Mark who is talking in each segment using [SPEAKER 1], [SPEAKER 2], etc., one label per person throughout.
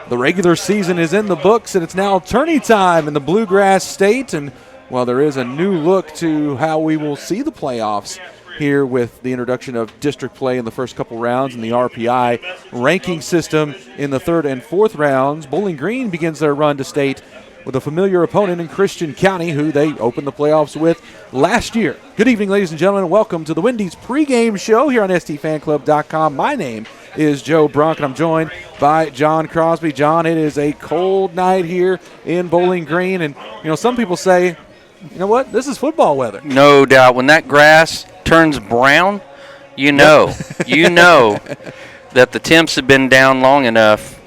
[SPEAKER 1] The regular season is in the books, and it's now tourney time in the Bluegrass State. And, well, there is a new look to how we will see the playoffs here with the introduction of district play in the first couple rounds and the RPI ranking system in the third and fourth rounds. Bowling Green begins their run to state with a familiar opponent in Christian County, who they opened the playoffs with last year. Good evening, ladies and gentlemen, and welcome to the Wendy's pregame show here on stfanclub.com. My name is Joe Brunk, and I'm joined by John Crosby. John, it is a cold night here in Bowling Green, and, some people say, you know what, this is football weather.
[SPEAKER 2] No doubt. When that grass turns brown, you know that the temps have been down long enough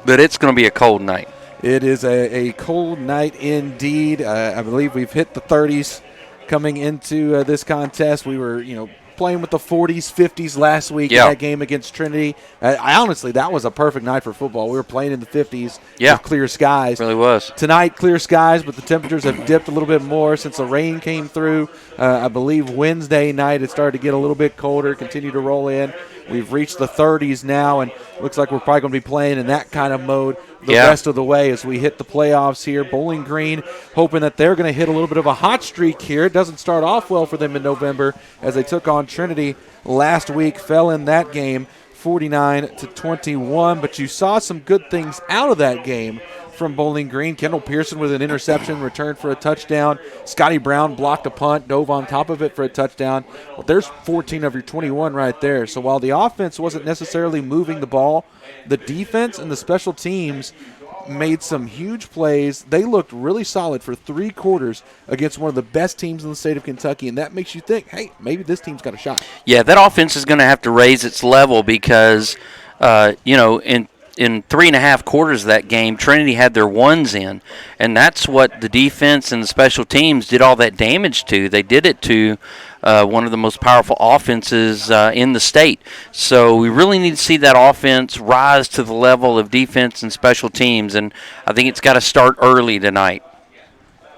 [SPEAKER 2] that it's going to be a cold night.
[SPEAKER 1] It is a cold night indeed. I believe we've hit the 30s coming into this contest. We were, playing with the 40s, 50s last week in that game against Trinity. I honestly, that was a perfect night for football. We were playing in the 50s with clear skies.
[SPEAKER 2] It really was.
[SPEAKER 1] Tonight, clear skies, but the temperatures have dipped a little bit more since the rain came through. I believe Wednesday night it started to get a little bit colder, continue to roll in. We've reached the 30s now, and looks like we're probably going to be playing in that kind of mode the rest of the way as we hit the playoffs here. Bowling Green hoping that they're going to hit a little bit of a hot streak here. It doesn't start off well for them in November as they took on Trinity last week, fell in that game 49-21, but you saw some good things out of that game from Bowling Green. Kendall Pearson with an interception, returned for a touchdown. Scotty Brown blocked a punt, dove on top of it for a touchdown. Well, there's 14 of your 21 right there. So while the offense wasn't necessarily moving the ball, the defense and the special teams made some huge plays. They looked really solid for 3 quarters against one of the best teams in the state of Kentucky, and that makes you think, hey, maybe this team's got a shot.
[SPEAKER 2] Yeah, that offense is going to have to raise its level because, in 3.5 quarters of that game, Trinity had their ones in, and that's what the defense and the special teams did all that damage to. They did it to one of the most powerful offenses in the state. So we really need to see that offense rise to the level of defense and special teams, and I think it's got to start early tonight.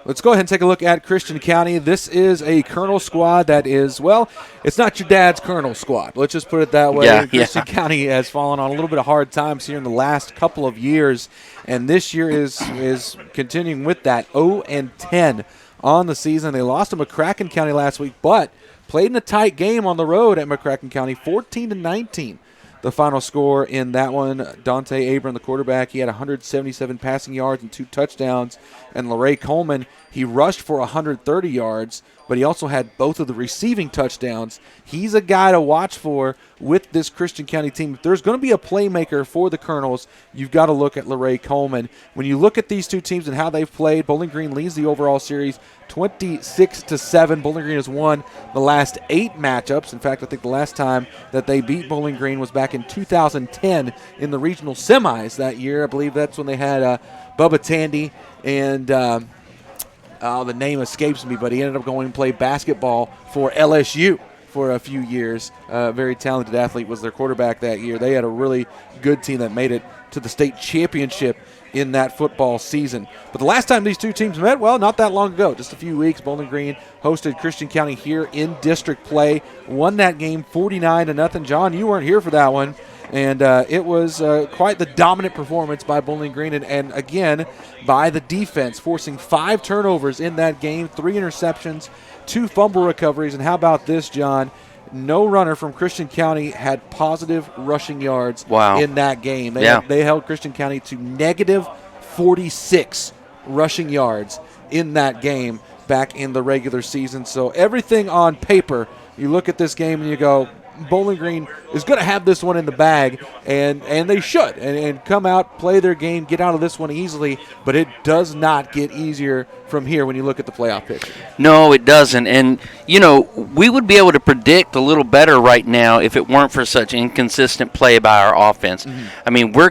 [SPEAKER 1] Let's go ahead and take a look at Christian County. This is a Colonel squad that is, well, it's not your dad's Colonel squad. Let's just put it that way. Christian County has fallen on a little bit of hard times here in the last couple of years, and this year is continuing with that 0-10 on the season. They lost to McCracken County last week, but played in a tight game on the road at McCracken County, 14-19. The final score in that one, Dante Abram, the quarterback, he had 177 passing yards and 2 touchdowns. And LaRae Coleman, he rushed for 130 yards, but he also had both of the receiving touchdowns. He's a guy to watch for with this Christian County team. If there's going to be a playmaker for the Colonels, you've got to look at LaRae Coleman. When you look at these two teams and how they've played, Bowling Green leads the overall series 26-7. Bowling Green has won the last 8 matchups. In fact, I think the last time that they beat Bowling Green was back in 2010 in the regional semis that year. I believe that's when they had Bubba Tandy and the name escapes me, but he ended up going and play basketball for LSU for a few years. Very talented athlete was their quarterback that year. They had a really good team that made it to the state championship in that football season. But the last time these two teams met, well, not that long ago, just a few weeks. Bowling Green hosted Christian County here in district play, won that game 49-0. John, you weren't here for that one. And it was quite the dominant performance by Bowling Green, and again, by the defense, forcing 5 turnovers in that game, 3 interceptions, 2 fumble recoveries. And how about this, John? No runner from Christian County had positive rushing yards in that game. They held Christian County to negative 46 rushing yards in that game back in the regular season. So everything on paper, you look at this game and you go, Bowling Green is going to have this one in the bag, and they should, and come out, play their game, get out of this one easily, but it does not get easier from here when you look at the playoff picture.
[SPEAKER 2] No, it doesn't, and, we would be able to predict a little better right now if it weren't for such inconsistent play by our offense. Mm-hmm. I mean, we're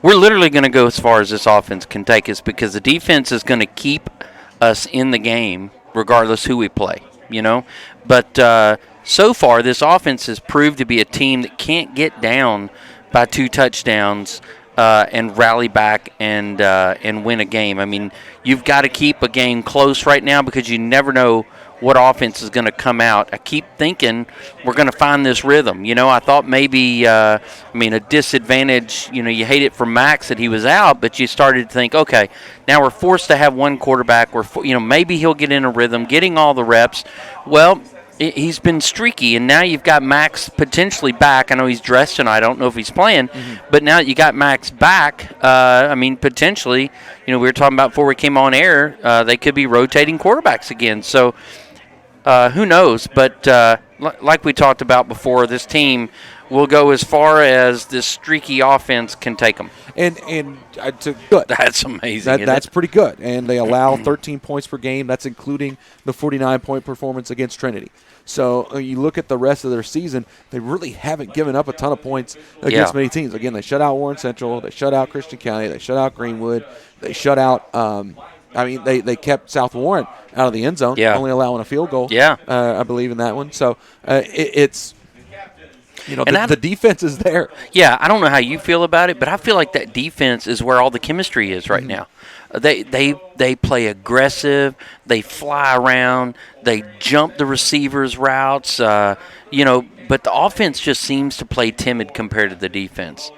[SPEAKER 2] literally going to go as far as this offense can take us because the defense is going to keep us in the game regardless who we play, but so far, this offense has proved to be a team that can't get down by 2 touchdowns and rally back and win a game. I mean, you've got to keep a game close right now because you never know what offense is going to come out. I keep thinking we're going to find this rhythm. I thought maybe, a disadvantage, you hate it for Max that he was out, but you started to think, okay, now we're forced to have one quarterback. Maybe he'll get in a rhythm, getting all the reps. Well, he's been streaky, and now you've got Max potentially back. I know he's dressed tonight. I don't know if he's playing, but now that you got Max back, potentially, we were talking about before we came on air, they could be rotating quarterbacks again. So who knows? But like we talked about before, this team will go as far as this streaky offense can take them.
[SPEAKER 1] And good.
[SPEAKER 2] That's amazing.
[SPEAKER 1] That's pretty good. And they allow 13 points per game. That's including the 49-point performance against Trinity. So you look at the rest of their season, they really haven't given up a ton of points against many teams. Again, they shut out Warren Central. They shut out Christian County. They shut out Greenwood. They shut out they kept South Warren out of the end zone, only allowing a field goal, I believe, in that one. So it's the defense is there.
[SPEAKER 2] Yeah, I don't know how you feel about it, but I feel like that defense is where all the chemistry is right now. They play aggressive. They fly around. They jump the receivers' routes. But the offense just seems to play timid compared to the defense.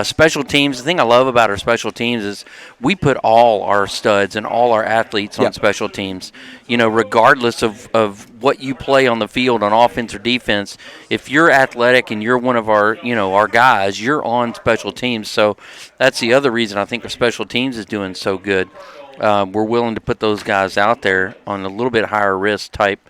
[SPEAKER 2] Special teams, the thing I love about our special teams is we put all our studs and all our athletes on special teams. Regardless of what you play on the field on offense or defense, if you're athletic and you're one of our guys, you're on special teams. So that's the other reason I think our special teams is doing so good. We're willing to put those guys out there on a little bit higher risk type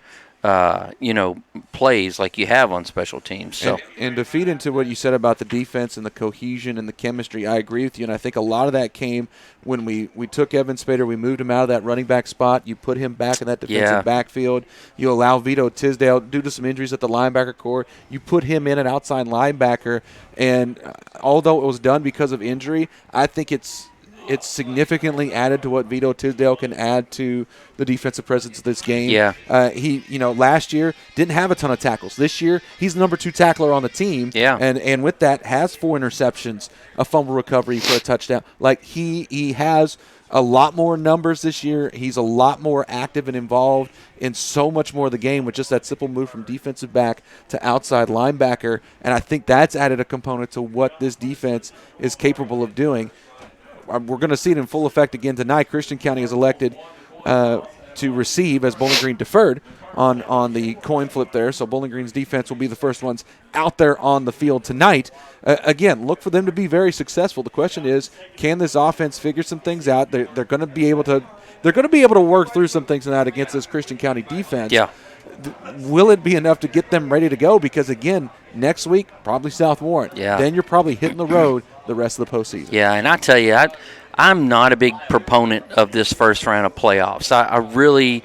[SPEAKER 2] plays like you have on special teams. So
[SPEAKER 1] and to feed into what you said about the defense and the cohesion and the chemistry, I agree with you, and I think a lot of that came when we took Evan Spader, we moved him out of that running back spot, you put him back in that defensive backfield, you allow Vito Tisdale, due to some injuries at the linebacker core, you put him in an outside linebacker, and although it was done because of injury, I think it's significantly added to what Vito Tisdale can add to the defensive presence of this game.
[SPEAKER 2] Yeah.
[SPEAKER 1] He, last year didn't have a ton of tackles. This year, he's the number 2 tackler on the team.
[SPEAKER 2] Yeah.
[SPEAKER 1] And with that, has 4 interceptions, a fumble recovery for a touchdown. Like, he has a lot more numbers this year. He's a lot more active and involved in so much more of the game with just that simple move from defensive back to outside linebacker. And I think that's added a component to what this defense is capable of doing. We're going to see it in full effect again tonight. Christian County is elected to receive as Bowling Green deferred on the coin flip there. So Bowling Green's defense will be the first ones out there on the field tonight. Again, look for them to be very successful. The question is, can this offense figure some things out? They're going to be able to work through some things tonight against this Christian County defense.
[SPEAKER 2] Yeah.
[SPEAKER 1] Will it be enough to get them ready to go? Because, again, next week, probably South Warren.
[SPEAKER 2] Yeah.
[SPEAKER 1] Then you're probably hitting the road the rest of the postseason.
[SPEAKER 2] Yeah, and I tell you, I'm not a big proponent of this first round of playoffs. I really,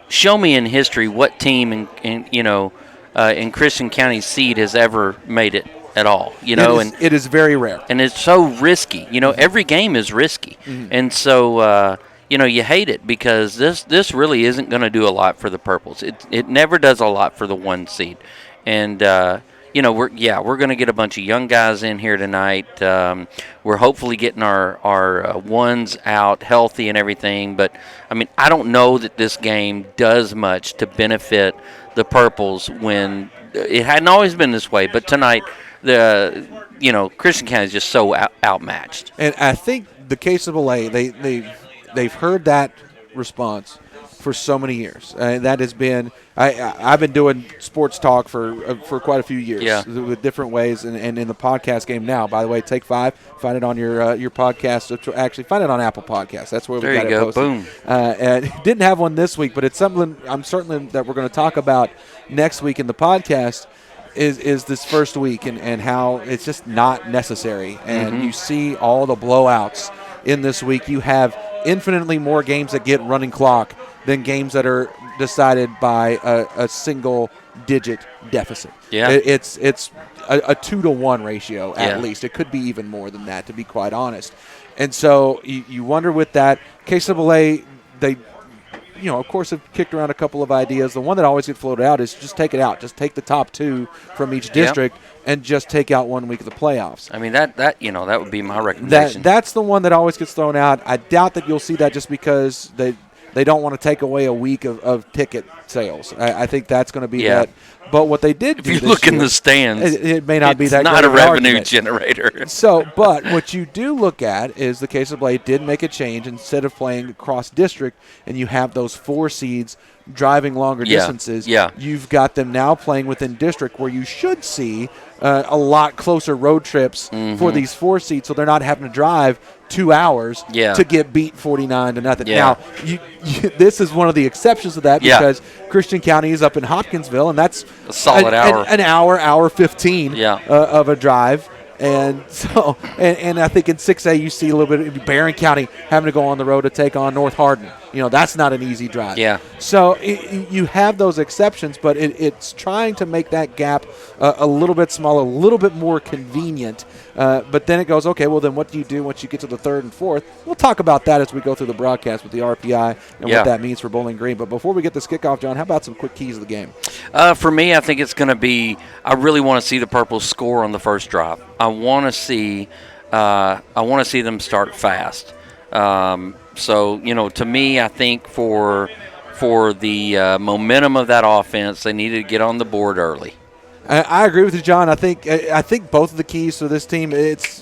[SPEAKER 2] show me in history what team in Christian County's seed has ever made it at all.
[SPEAKER 1] It is very rare.
[SPEAKER 2] And it's so risky. Every game is risky. Mm-hmm. And so you hate it because this really isn't going to do a lot for the Purples. It never does a lot for the 1 seed. And we're going to get a bunch of young guys in here tonight. We're hopefully getting our ones out healthy and everything. But I don't know that this game does much to benefit the Purples when it hadn't always been this way. But tonight, Christian County is just so outmatched.
[SPEAKER 1] And I think the case of LA, they've heard that response for so many years. That has been I've been doing sports talk for quite a few years with different ways, and in the podcast game now. By the way, Take 5, find it on your podcast. Actually, find it on Apple Podcasts. That's where we got it posted.
[SPEAKER 2] Boom.
[SPEAKER 1] And didn't have one this week, but it's something I'm certain that we're going to talk about next week in the podcast. Is this first week and how it's just not necessary, and you see all the blowouts in this week. You have infinitely more games that get running clock than games that are decided by a single-digit deficit.
[SPEAKER 2] Yeah.
[SPEAKER 1] It's a 2-to-1 ratio at least. It could be even more than that, to be quite honest. And so you wonder with that. KAA, they of course, have kicked around a couple of ideas. The one that always gets floated out is just take it out. Just take the top 2 from each district and just take out 1 week of the playoffs.
[SPEAKER 2] That would be my recommendation.
[SPEAKER 1] That's the one that always gets thrown out. I doubt that you'll see that just because they don't want to take away a week of ticket sales. I think that's going to be that. But what they did do
[SPEAKER 2] if you look in the stands,
[SPEAKER 1] it may not be that
[SPEAKER 2] not
[SPEAKER 1] great
[SPEAKER 2] a revenue
[SPEAKER 1] argument.
[SPEAKER 2] generator.
[SPEAKER 1] So, but what you do look at is the case of Blade did make a change. Instead of playing across district and you have those 4 seeds driving longer distances, you've got them now playing within district where you should see a lot closer road trips for these 4 seeds, so they're not having to drive 2 hours to get beat 49-0. Now, this is one of the exceptions to that because Christian County is up in Hopkinsville, and that's
[SPEAKER 2] a solid
[SPEAKER 1] an hour 15 of a drive. And so, and I think in 6A you see a little bit of Barron County having to go on the road to take on North Hardin. That's not an easy drive.
[SPEAKER 2] Yeah.
[SPEAKER 1] So you have those exceptions, but it's trying to make that gap a little bit smaller, a little bit more convenient. But then it goes, okay, well then what do you do once you get to the 3rd and 4th? We'll talk about that as we go through the broadcast with the RPI and what that means for Bowling Green. But before we get this kickoff, John, how about some quick keys of the game?
[SPEAKER 2] For me, I think it's going to be, I really want to see the Purples score on the first drive. I want to see them start fast. So, to me, I think for the momentum of that offense, they needed to get on the board early.
[SPEAKER 1] I agree with you, John. I think both of the keys to this team,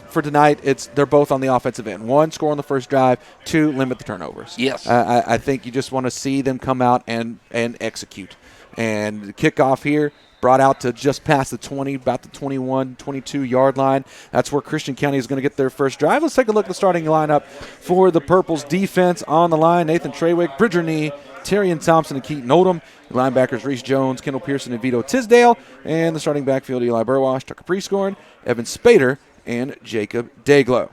[SPEAKER 1] for tonight, they're both on the offensive end. 1, score on the first drive. 2, limit the turnovers.
[SPEAKER 2] Yes.
[SPEAKER 1] I think you just want to see them come out and execute. And the kickoff here, brought out to just past the 20, about the 21, 22-yard line. That's where Christian County is going to get their first drive. Let's take a look at the starting lineup for the Purples defense. On the line, Nathan Trawick, Bridger Nee, Tyrion Thompson, and Keaton Oldham. The linebackers, Reese Jones, Kendall Pearson, and Vito Tisdale. And the starting backfield, Eli Burwash, Tucker Prescorn, Evan Spader, and Jacob Dayglow.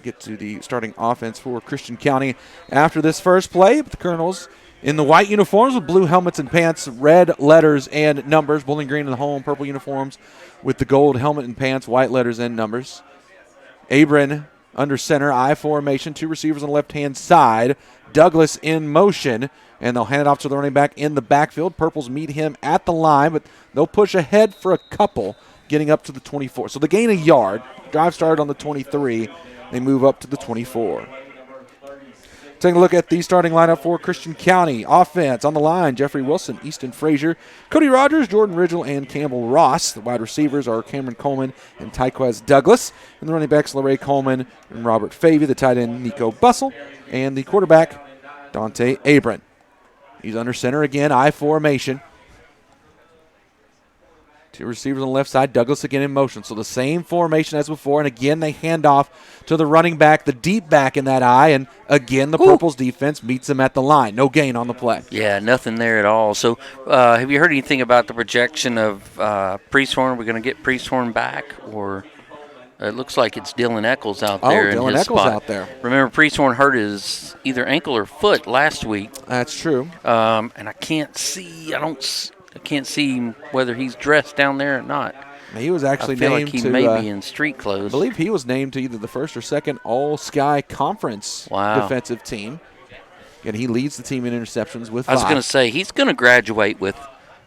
[SPEAKER 1] Get to the starting offense for Christian County after this first play. But the Colonels in the white uniforms with blue helmets and pants, red letters and numbers. Bowling Green in the home purple uniforms with the gold helmet and pants, white letters and numbers. Abram under center, I formation, 2 receivers on the left-hand side. Douglas in motion, and they'll hand it off to the running back in the backfield. Purples meet him at the line, but they'll push ahead for a couple, getting up to the 24. So they gain a yard. Drive started on the 23. They move up to the 24. Taking a look at the starting lineup for Christian County. Offense on the line, Jeffrey Wilson, Easton Frazier, Cody Rogers, Jordan Ridgel, and Campbell Ross. The wide receivers are Cameron Coleman and Tyquez Douglas. And the running backs, LaRae Coleman and Robert Favey. The tight end, Nico Bussell. And the quarterback, Dante Abram. He's under center again, I formation. 2 receivers on the left side, Douglas again in motion. So the same formation as before, and again they hand off to the running back, the deep back in that I, and again the Purples defense meets them at the line. No gain on the play.
[SPEAKER 2] Yeah, nothing there at all. So have you heard anything about the projection of Priesthorn? We're going to get Priesthorn back, or it looks like it's Dylan Eccles out there in
[SPEAKER 1] Dylan
[SPEAKER 2] his
[SPEAKER 1] Eccles
[SPEAKER 2] spot.
[SPEAKER 1] Out there.
[SPEAKER 2] Remember, Priesthorn hurt his either ankle or foot last week.
[SPEAKER 1] That's true.
[SPEAKER 2] And I can't see whether he's dressed down there or not.
[SPEAKER 1] He was actually
[SPEAKER 2] named
[SPEAKER 1] like
[SPEAKER 2] he
[SPEAKER 1] to,
[SPEAKER 2] may be in street clothes.
[SPEAKER 1] I believe he was named to either the first or second All-Sky Conference defensive team. And he leads the team in interceptions with 5.
[SPEAKER 2] I was going to say, he's going to graduate with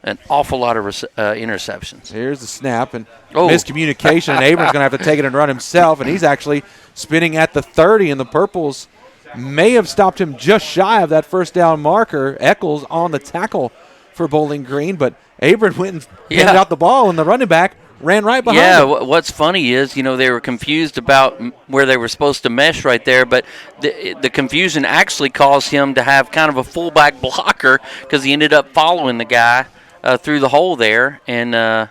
[SPEAKER 2] an awful lot of interceptions.
[SPEAKER 1] Here's the snap, and miscommunication, and Abram's going to have to take it and run himself, and he's actually spinning at the 30, and the Purples may have stopped him just shy of that first down marker. Eccles on the tackle for Bowling Green, but Abram went and handed out the ball, and the running back ran right behind him.
[SPEAKER 2] Yeah, what's funny is, they were confused about where they were supposed to mesh right there, but the confusion actually caused him to have kind of a fullback blocker because he ended up following the guy through the hole there. And are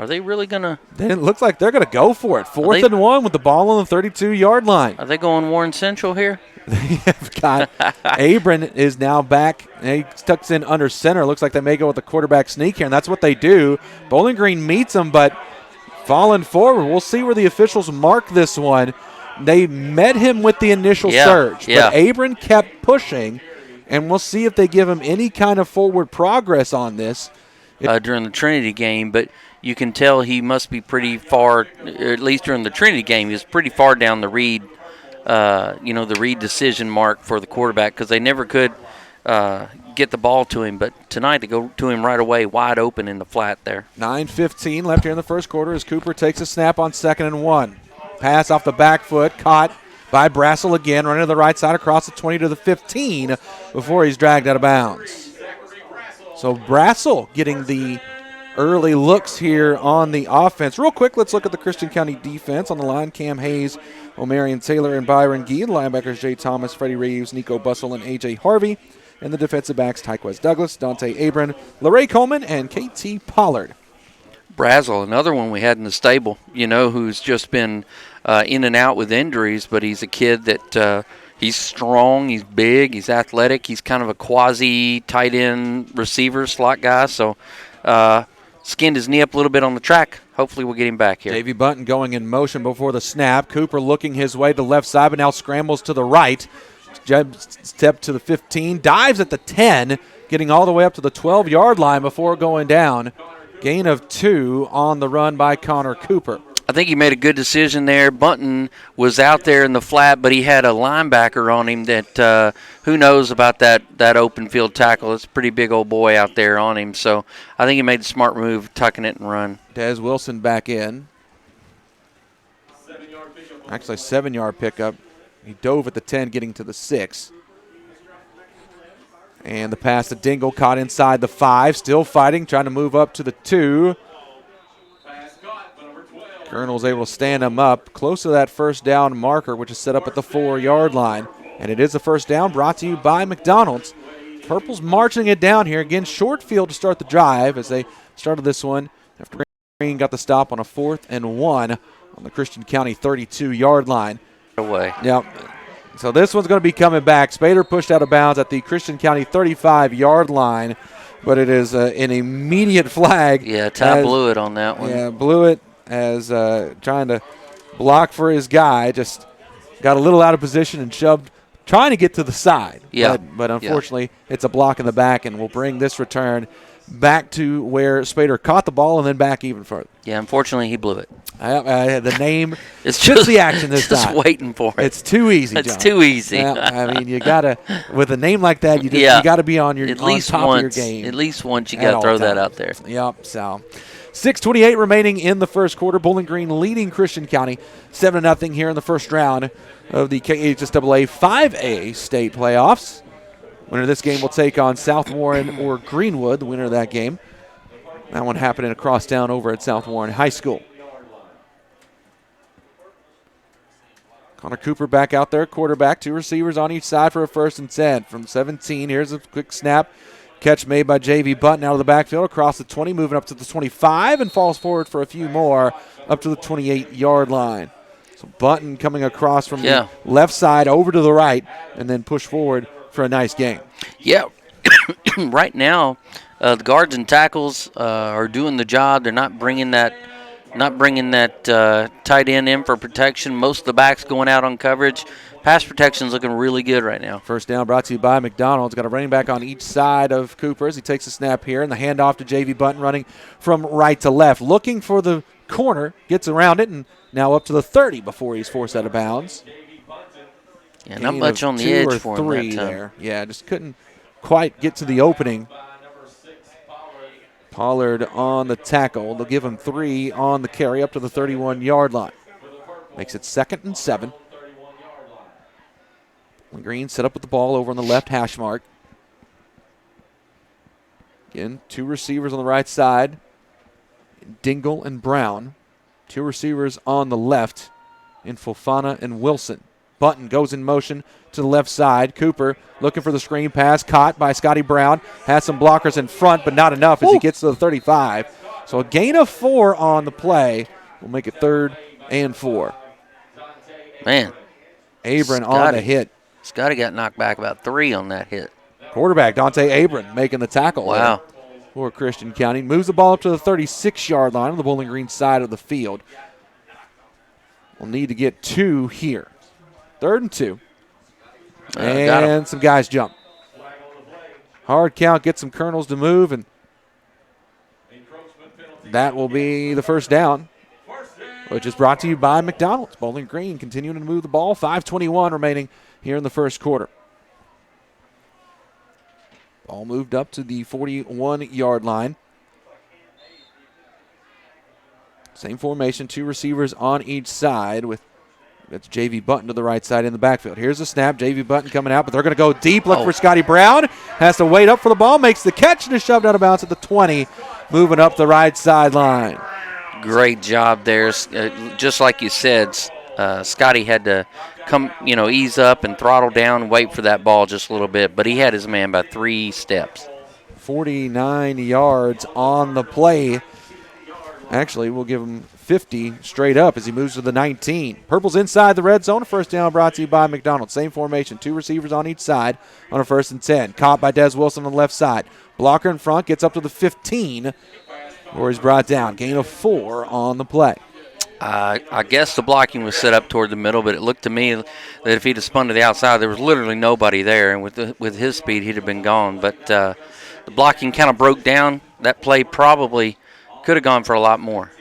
[SPEAKER 2] they really going to?
[SPEAKER 1] It looks like they're going to go for it. 4th and 1 with the ball on the 32-yard line.
[SPEAKER 2] Are they going Warren Central here?
[SPEAKER 1] They have got Abram is now back. He tucks in under center. Looks like they may go with the quarterback sneak here, and that's what they do. Bowling Green meets them, but falling forward. We'll see where the officials mark this one. They met him with the initial surge, but Abram kept pushing, and we'll see if they give him any kind of forward progress on this.
[SPEAKER 2] During the Trinity game, but you can tell he must be pretty far, at least during the Trinity game, he was pretty far down the read the read decision mark for the quarterback because they never could get the ball to him. But tonight they go to him right away, wide open in the flat there.
[SPEAKER 1] 9:15 left here in the first quarter as Cooper takes a snap on 2nd and 1. Pass off the back foot, caught by Brassel again, running to the right side across the 20 to the 15 before he's dragged out of bounds. So Brassel getting the early looks here on the offense. Real quick, let's look at the Christian County defense. On the line, Cam Hayes, Omarion Taylor, and Byron Gee. The linebackers, Jay Thomas, Freddie Reeves, Nico Bussell, and A.J. Harvey. And the defensive backs, Tyquez Douglas, Dante Abram, LaRae Coleman, and K.T. Pollard.
[SPEAKER 2] Brazel, another one we had in the stable, who's just been in and out with injuries, but he's a kid that he's strong, he's big, he's athletic, he's kind of a quasi tight end receiver slot guy, so skinned his knee up a little bit on the track. Hopefully we'll get him back here.
[SPEAKER 1] Davey Bunton going in motion before the snap. Cooper looking his way to the left side, but now scrambles to the right. Step to the 15, dives at the 10, getting all the way up to the 12-yard line before going down. Gain of 2 on the run by Connor Cooper.
[SPEAKER 2] I think he made a good decision there. Bunton was out there in the flat, but he had a linebacker on him that who knows about that open field tackle. It's a pretty big old boy out there on him. So I think he made the smart move, tucking it and run.
[SPEAKER 1] Des Wilson back in. Actually, 7-yard pickup. He dove at the 10, getting to the 6. And the pass to Dingle, caught inside the 5. Still fighting, trying to move up to the 2. Colonel's able to stand him up close to that first down marker, which is set up at the 4-yard line. And it is a first down brought to you by McDonald's. Purple's marching it down here. Again, short field to start the drive as they started this one after Green got the stop on a 4th and 1 on the Christian County 32-yard line.
[SPEAKER 2] Away.
[SPEAKER 1] Yep. So this one's going to be coming back. Spader pushed out of bounds at the Christian County 35-yard line, but it is an immediate flag.
[SPEAKER 2] Yeah, Ty blew it on that one.
[SPEAKER 1] Yeah, blew it as trying to block for his guy. Just got a little out of position and shoved, trying to get to the side.
[SPEAKER 2] Yeah.
[SPEAKER 1] But unfortunately, it's a block in the back, and will bring this return back to where Spader caught the ball and then back even further.
[SPEAKER 2] Yeah, unfortunately, he blew it.
[SPEAKER 1] The name,
[SPEAKER 2] it's
[SPEAKER 1] just the action this
[SPEAKER 2] just
[SPEAKER 1] time.
[SPEAKER 2] Just waiting for it.
[SPEAKER 1] It's too easy, John.
[SPEAKER 2] It's too easy.
[SPEAKER 1] I mean, you got to, with a name like that, you got to be on top of your game.
[SPEAKER 2] At least once you got to throw that out there.
[SPEAKER 1] Yep, so 6:28 remaining in the first quarter. Bowling Green leading Christian County 7-0 here in the first round of the KHSAA 5A state playoffs. Winner of this game will take on South Warren or Greenwood, the winner of that game. That one happening across town over at South Warren High School. Connor Cooper back out there, quarterback, 2 receivers on each side for a 1st and 10 from 17. Here's a quick snap. Catch made by J.V. Button out of the backfield across the 20, moving up to the 25, and falls forward for a few more up to the 28-yard line. So Button coming across from the left side over to the right and then push forward for a nice gain.
[SPEAKER 2] Yeah. Right now, the guards and tackles are doing the job. They're not bringing that tight end in for protection. Most of the backs going out on coverage. Pass protection's looking really good right now.
[SPEAKER 1] First down brought to you by McDonald's. Got a running back on each side of Cooper as he takes a snap here, and the handoff to J.V. Button running from right to left. Looking for the corner, gets around it, and now up to the 30 before he's forced out of bounds.
[SPEAKER 2] Yeah, not much on the edge for him that time.
[SPEAKER 1] There. Yeah, just couldn't quite get to the opening. Pollard on the tackle. They'll give him 3 on the carry up to the 31-yard line. Makes it 2nd and 7. Green set up with the ball over on the left hash mark. Again, 2 receivers on the right side. Dingle and Brown. 2 receivers on the left in Fofana and Wilson. Button goes in motion to the left side. Cooper looking for the screen pass, caught by Scotty Brown. Has some blockers in front, but not enough as he gets to the 35. So a gain of 4 on the play will make it 3rd and 4.
[SPEAKER 2] Man.
[SPEAKER 1] Abram on the hit.
[SPEAKER 2] Scotty got knocked back about 3 on that hit.
[SPEAKER 1] Quarterback Dante Abram making the tackle.
[SPEAKER 2] Wow.
[SPEAKER 1] For Christian County. Moves the ball up to the 36-yard line on the Bowling Green side of the field. We'll need to get 2 here. 3rd and 2. And some guys jump. Hard count, get some Colonels to move, and that will be the first down, which is brought to you by McDonald's. Bowling Green continuing to move the ball. 5:21 remaining here in the first quarter. Ball moved up to the 41-yard line. Same formation, 2 receivers on each side with That's J.V. Button to the right side in the backfield. Here's the snap. J.V. Button coming out, but they're going to go deep. Look for Scotty Brown. Has to wait up for the ball. Makes the catch and is shoved out of bounds at the 20, moving up the right sideline.
[SPEAKER 2] Great job there. Just like you said, Scotty had to come, ease up and throttle down and wait for that ball just a little bit. But he had his man by 3 steps.
[SPEAKER 1] 49 yards on the play. Actually, we'll give him 50 straight up as he moves to the 19. Purple's inside the red zone. First down brought to you by McDonald. Same formation. 2 receivers on each side on a 1st and 10. Caught by Des Wilson on the left side. Blocker in front. Gets up to the 15 where he's brought down. Gain of 4 on the play.
[SPEAKER 2] I guess the blocking was set up toward the middle, but it looked to me that if he'd have spun to the outside, there was literally nobody there. And with his speed, he'd have been gone. But the blocking kind of broke down. That play probably could have gone for a lot more.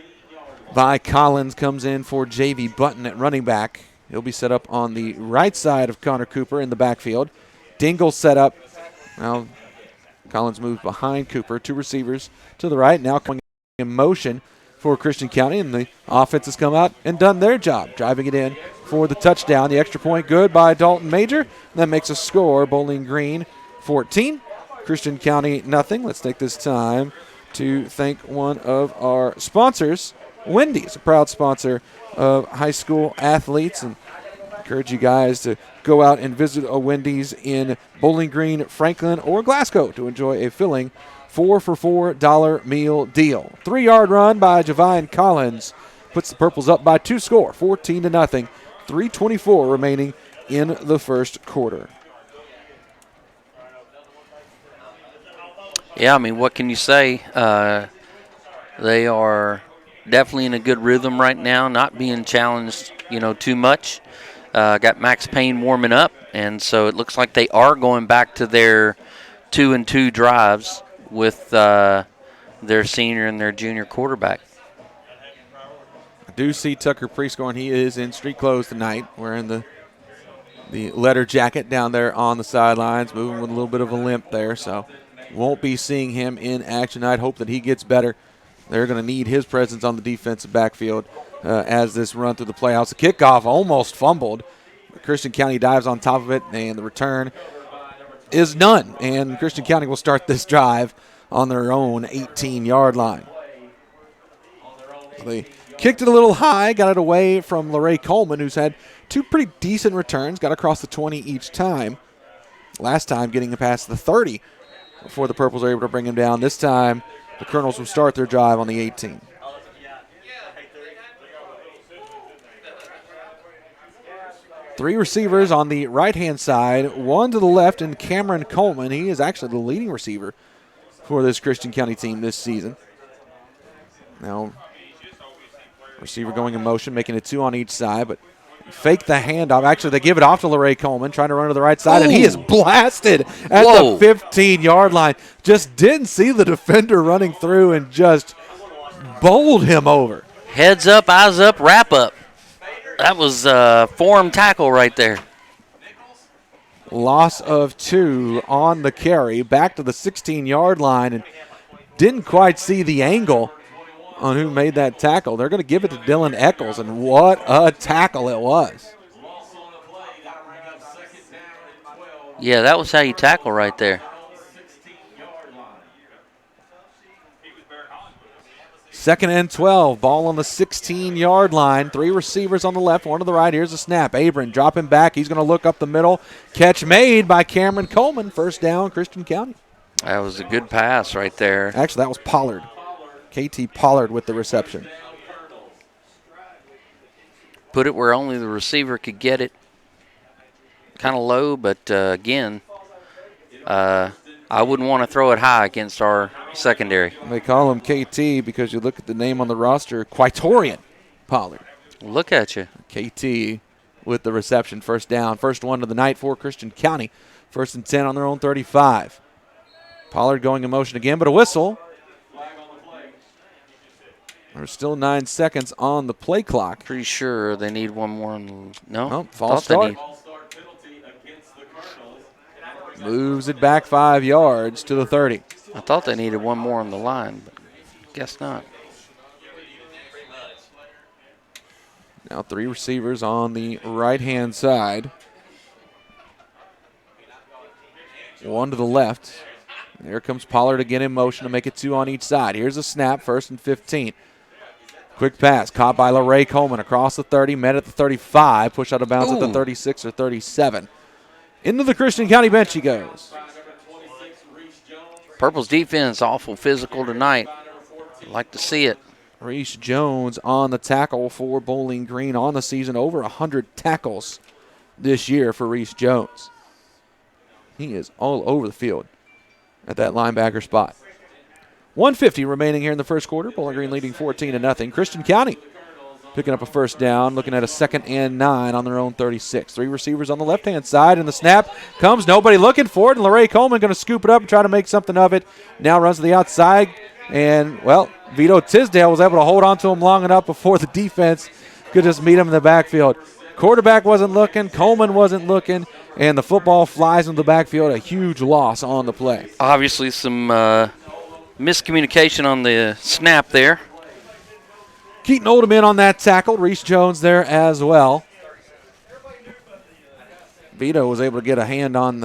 [SPEAKER 1] Vi Collins comes in for J.V. Button at running back. He'll be set up on the right side of Connor Cooper in the backfield. Dingle set up. Now Collins moves behind Cooper. 2 receivers to the right. Now coming in motion for Christian County, and the offense has come out and done their job, driving it in for the touchdown. The extra point good by Dalton Major. And that makes a score. Bowling Green 14, Christian County nothing. Let's take this time to thank one of our sponsors, Wendy's, a proud sponsor of high school athletes, and encourage you guys to go out and visit a Wendy's in Bowling Green, Franklin, or Glasgow to enjoy a filling 4 for $4 meal deal. 3-yard run by Javian Collins puts the Purples up by 2 score, 14-0. 3:24 remaining in the first quarter.
[SPEAKER 2] Yeah, I mean, what can you say? They are definitely in a good rhythm right now, not being challenged, too much. Got Max Payne warming up, and so it looks like they are going back to their 2-and-2 drives with their senior and their junior quarterback.
[SPEAKER 1] I do see Tucker Prescorn. He is in street clothes tonight, wearing the letter jacket down there on the sidelines, moving with a little bit of a limp there, so won't be seeing him in action. I'd hope that he gets better. They're going to need his presence on the defensive backfield as this run through the playoffs. The kickoff almost fumbled. Christian County dives on top of it, and the return is none. And Christian County will start this drive on their own 18-yard line. They kicked it a little high, got it away from LaRae Coleman, who's had 2 pretty decent returns, got across the 20 each time. Last time getting past the 30 before the Purples are able to bring him down. This time, the Colonels will start their drive on the 18. Three receivers on the right-hand side, 1 to the left, and Cameron Coleman. He is actually the leading receiver for this Christian County team this season. Now, receiver going in motion, making it 2 on each side, but fake the handoff. Actually, they give it off to LaRae Coleman, trying to run to the right side, and he is blasted at the 15-yard line. Just didn't see the defender running through and just bowled him over.
[SPEAKER 2] Heads up, eyes up, wrap up. That was a form tackle right there.
[SPEAKER 1] Loss of 2 on the carry, back to the 16-yard line, and didn't quite see the angle on who made that tackle. They're going to give it to Dylan Eccles, and what a tackle it was.
[SPEAKER 2] Yeah, that was how you tackle right there.
[SPEAKER 1] Second and 12, ball on the 16-yard line. 3 receivers on the left, 1 to the right. Here's a snap. Abram dropping back. He's going to look up the middle. Catch made by Cameron Coleman. First down, Christian County.
[SPEAKER 2] That was a good pass right there.
[SPEAKER 1] Actually, that was Pollard. KT Pollard with the reception.
[SPEAKER 2] Put it where only the receiver could get it. Kind of low, but again, I wouldn't want to throw it high against our secondary.
[SPEAKER 1] They call him KT because you look at the name on the roster, Quaitorian Pollard.
[SPEAKER 2] Look at you.
[SPEAKER 1] KT with the reception. First down. First one of the night for Christian County. 1st and 10 on their own 35. Pollard going in motion again, but a whistle. There's still 9 seconds on the play clock.
[SPEAKER 2] Pretty sure they need one more. No,
[SPEAKER 1] false start. Moves it back 5 yards to the 30.
[SPEAKER 2] I thought they needed one more on the line, but guess not.
[SPEAKER 1] Now 3 receivers on the right-hand side. 1 to the left. There comes Pollard again in motion to make it 2 on each side. Here's a snap, 1st and 15. Quick pass, caught by LeRae Coleman across the 30, met at the 35, push out of bounds at the 36 or 37. Into the Christian County bench he goes.
[SPEAKER 2] Purple's defense awful physical tonight. Like to see it.
[SPEAKER 1] Reese Jones on the tackle for Bowling Green on the season. Over 100 tackles this year for Reese Jones. He is all over the field at that linebacker spot. 150 remaining here in the first quarter. Bowling Green leading 14-0. Christian County picking up a first down, looking at a 2nd and 9 on their own 36. 3 receivers on the left-hand side, and the snap comes. Nobody looking for it, and LeRae Coleman going to scoop it up and try to make something of it. Now runs to the outside, and, well, Vito Tisdale was able to hold on to him long enough before the defense could just meet him in the backfield. Quarterback wasn't looking, Coleman wasn't looking, and the football flies into the backfield. A huge loss on the play.
[SPEAKER 2] Obviously some miscommunication on the snap there.
[SPEAKER 1] Keaton Oldham in on that tackle. Reese Jones there as well. Vito was able to get a hand on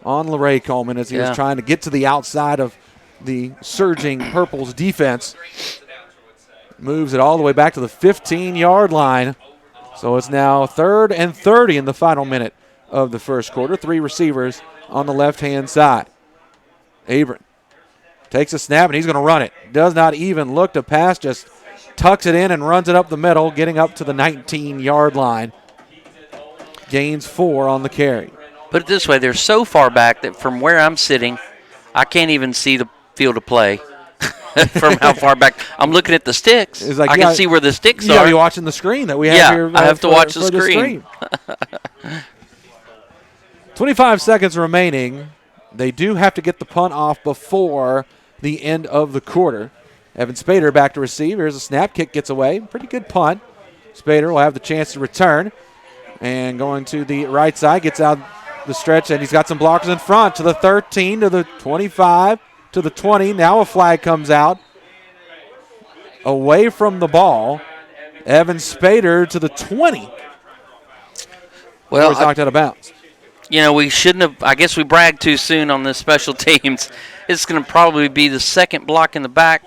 [SPEAKER 1] LeRae Coleman as he was trying to get to the outside of the surging Purple's defense. Moves it all the way back to the 15-yard line. So it's now 3rd and 30 in the final minute of the first quarter. 3 receivers on the left-hand side. Abram takes a snap, and he's going to run it. Does not even look to pass, just tucks it in and runs it up the middle, getting up to the 19-yard line. Gains 4 on the carry.
[SPEAKER 2] Put it this way, they're so far back that from where I'm sitting, I can't even see the field of play from how far back. I'm looking at the sticks.
[SPEAKER 1] Like,
[SPEAKER 2] I can see where the sticks are.
[SPEAKER 1] Yeah, you're watching the screen that we have here.
[SPEAKER 2] I have to watch the screen.
[SPEAKER 1] 25 seconds remaining. They do have to get the punt off before the end of the quarter. Evan Spader back to receive. Here's a snap. Kick gets away. Pretty good punt. Spader will have the chance to return. And going to the right side, gets out the stretch, and he's got some blockers in front to the 13, to the 25, to the 20. Now a flag comes out. Away from the ball. Evan Spader to the 20.
[SPEAKER 2] Well,
[SPEAKER 1] he's knocked out of bounds.
[SPEAKER 2] You know, we shouldn't have. I guess we bragged too soon on this special teams. It's going to probably be the second block in the back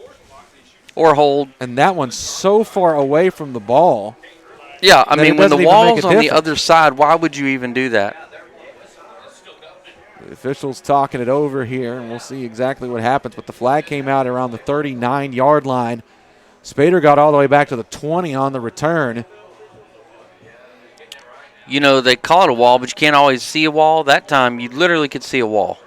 [SPEAKER 2] or hold.
[SPEAKER 1] And that one's so far away from the ball.
[SPEAKER 2] Yeah, I mean, when the wall's on the other side, why would you even do that?
[SPEAKER 1] The officials talking it over here, and we'll see exactly what happens. But the flag came out around the 39-yard line. Spader got all the way back to the 20 on the return.
[SPEAKER 2] You know, they call it a wall, but you can't always see a wall. That time, you literally could see a wall.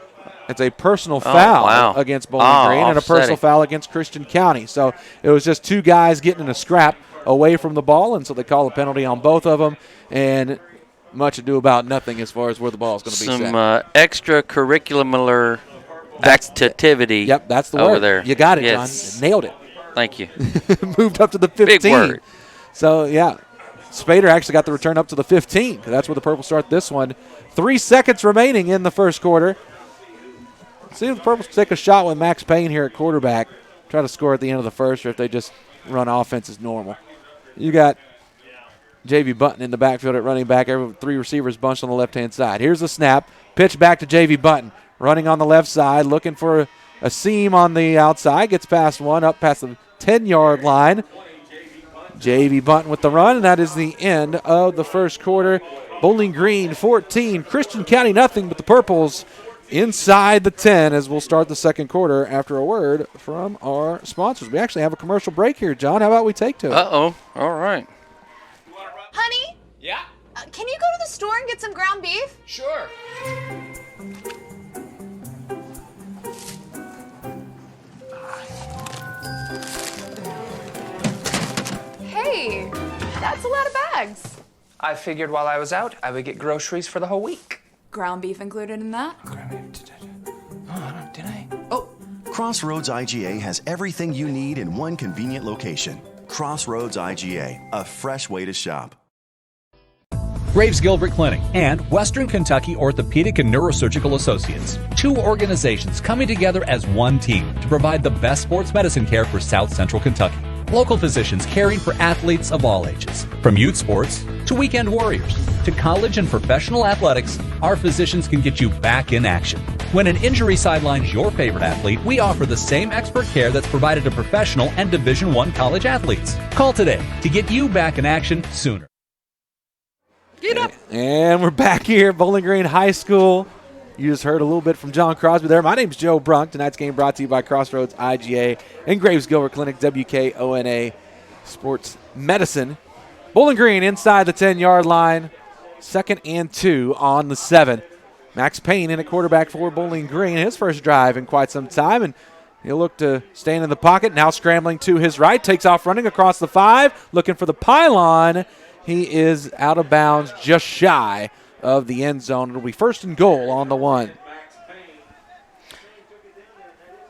[SPEAKER 1] It's a personal foul against Bowling Green and a personal foul against Christian County. So it was just 2 guys getting in a scrap away from the ball, and so they call a penalty on both of them. And much ado about nothing as far as where the ball is going to be set.
[SPEAKER 2] Some extracurricular activity.
[SPEAKER 1] Yep, that's the
[SPEAKER 2] over
[SPEAKER 1] word.
[SPEAKER 2] there.
[SPEAKER 1] You got it,
[SPEAKER 2] yes.
[SPEAKER 1] John. Nailed it.
[SPEAKER 2] Thank you.
[SPEAKER 1] Moved up to the 15.
[SPEAKER 2] Big word.
[SPEAKER 1] So, yeah. Spader actually got the return up to the 15. That's where the Purple start this one. 3 seconds remaining in the first quarter. See if the Purples take a shot with Max Payne here at quarterback. Try to score at the end of the first, or if they just run offense as normal. You got J.V. Button in the backfield at running back. 3 receivers bunched on the left-hand side. Here's the snap. Pitch back to J.V. Button. Running on the left side, looking for a seam on the outside. Gets past one, up past the 10-yard line. J.V. Button with the run, and that is the end of the first quarter. Bowling Green 14, Christian County nothing, but the Purples inside the 10 as we'll start the second quarter after a word from our sponsors. We actually have a commercial break here, John. How about we take to it?
[SPEAKER 2] Uh-oh. All right.
[SPEAKER 3] Honey?
[SPEAKER 4] Yeah?
[SPEAKER 3] Can you go to the store and get some ground beef?
[SPEAKER 4] Sure.
[SPEAKER 3] Hey, that's a lot of bags.
[SPEAKER 4] I figured while I was out, I would get groceries for the whole week.
[SPEAKER 3] Ground beef included in that?
[SPEAKER 4] Oh, did I?
[SPEAKER 3] Oh.
[SPEAKER 5] Crossroads IGA has everything you need in one convenient location. Crossroads IGA, a fresh way to shop.
[SPEAKER 6] Graves Gilbert Clinic and Western Kentucky Orthopedic and Neurosurgical Associates, 2 organizations coming together as one team to provide the best sports medicine care for South Central Kentucky. Local physicians caring for athletes of all ages. From youth sports to weekend warriors to college and professional athletics, our physicians can get you back in action. When an injury sidelines your favorite athlete, we offer the same expert care that's provided to professional and Division I college athletes. Call today to get you back in action sooner.
[SPEAKER 2] Get up.
[SPEAKER 1] And we're back here at Bowling Green High School. You just heard a little bit from John Crosby there. My name's Joe Brunk. Tonight's game brought to you by Crossroads IGA and Graves Gilbert Clinic, WKONA Sports Medicine. Bowling Green inside the 10-yard line. 2nd and 2 on the 7. Max Payne in at quarterback for Bowling Green. His first drive in quite some time, and he'll look to stand in the pocket. Now scrambling to his right. Takes off running across the 5, looking for the pylon. He is out of bounds just shy of the end zone. It'll be 1st and goal on the 1.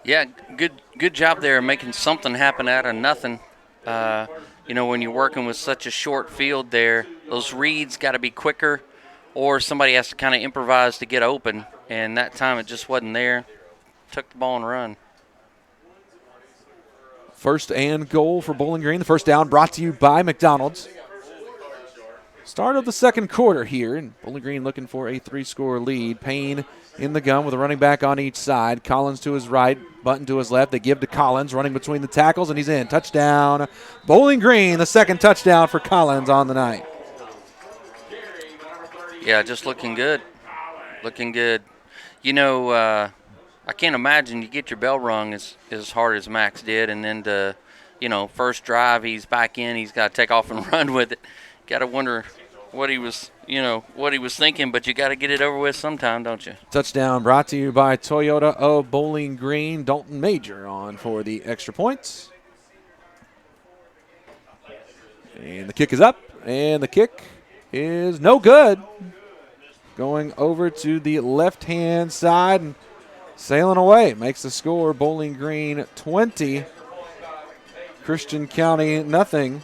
[SPEAKER 2] Yeah, good job there making something happen out of nothing. When you're working with such a short field there, those reads got to be quicker, or somebody has to kind of improvise to get open, and that time it just wasn't there. Took the ball and run.
[SPEAKER 1] 1st and goal for Bowling Green. The first down brought to you by McDonald's. Start of the second quarter here, and Bowling Green looking for a 3-score lead. Payne in the gun with a running back on each side. Collins to his right, Button to his left. They give to Collins, running between the tackles, and he's in. Touchdown, Bowling Green, the 2nd touchdown for Collins on the night.
[SPEAKER 2] Yeah, just looking good. Looking good. I can't imagine you get your bell rung as hard as Max did, and then first drive he's back in, he's got to take off and run with it. Got to wonder what he was thinking, but you got to get it over with sometime, don't you?
[SPEAKER 1] Touchdown brought to you by Toyota of Bowling Green. Dalton Major on for the extra points. And the kick is up, and the kick is no good. Going over to the left-hand side and sailing away. Makes the score Bowling Green 20, Christian County nothing.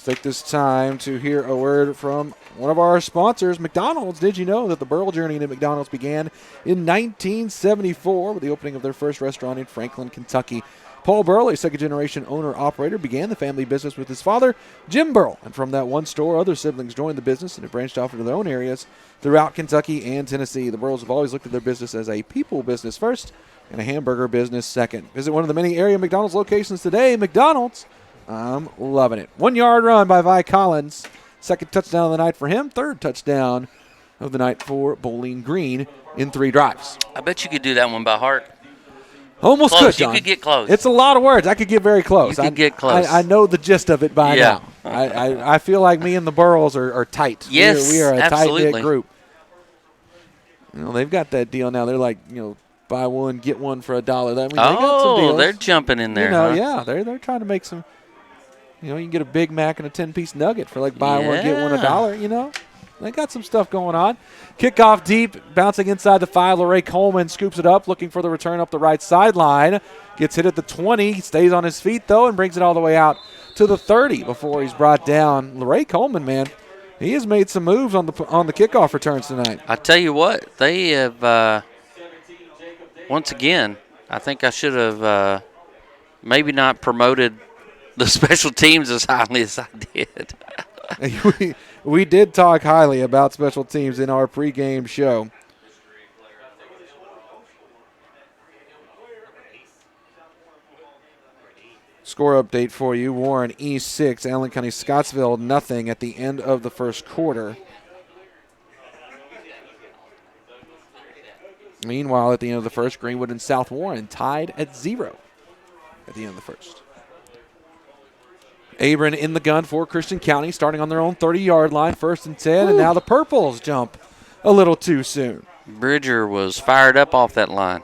[SPEAKER 1] Take this time to hear a word from one of our sponsors, McDonald's. Did you know that the Burl journey to McDonald's began in 1974 with the opening of their first restaurant in Franklin, Kentucky? Paul Burl, a second-generation owner-operator, began the family business with his father, Jim Burl. And from that one store, other siblings joined the business and it branched off into their own areas throughout Kentucky and Tennessee. The Burls have always looked at their business as a people business first and a hamburger business second. Visit one of the many area McDonald's locations today. McDonald's. I'm loving it. 1-yard run by Vi Collins. 2nd touchdown of the night for him. 3rd touchdown of the night for Bowling Green in 3 drives.
[SPEAKER 2] I bet you could do that one by heart.
[SPEAKER 1] Almost
[SPEAKER 2] close.
[SPEAKER 1] could, John.
[SPEAKER 2] You could get close.
[SPEAKER 1] It's a lot of words. I could get very close.
[SPEAKER 2] You could get close.
[SPEAKER 1] I know the gist of it by now. I feel like me and the Burls are tight.
[SPEAKER 2] Yes,
[SPEAKER 1] we are a
[SPEAKER 2] absolutely.
[SPEAKER 1] tight-knit group. They've got that deal now. They're like, buy one, get one for $1. They got some deals.
[SPEAKER 2] They're jumping in there,
[SPEAKER 1] Yeah, they're trying to make some. You can get a Big Mac and a 10-piece nugget for buy one, get one $1, They got some stuff going on. Kickoff deep, bouncing inside the 5. LeRae Coleman scoops it up, looking for the return up the right sideline. Gets hit at the 20. He stays on his feet, though, and brings it all the way out to the 30 before he's brought down. LeRae Coleman, man, he has made some moves on the kickoff returns tonight.
[SPEAKER 2] I tell you what, they have, once again, I think I should have maybe not promoted the special teams as highly as I did.
[SPEAKER 1] we did talk highly about special teams in our pregame show. Score update for you. Warren East 6, Allen County Scottsville nothing at the end of the first quarter. Meanwhile, at the end of the first, Greenwood and South Warren tied at 0 at the end of the first. Abram in the gun for Christian County, starting on their own 30-yard line, 1st and 10, and now the Purples jump a little too soon.
[SPEAKER 2] Bridger was fired up off that line.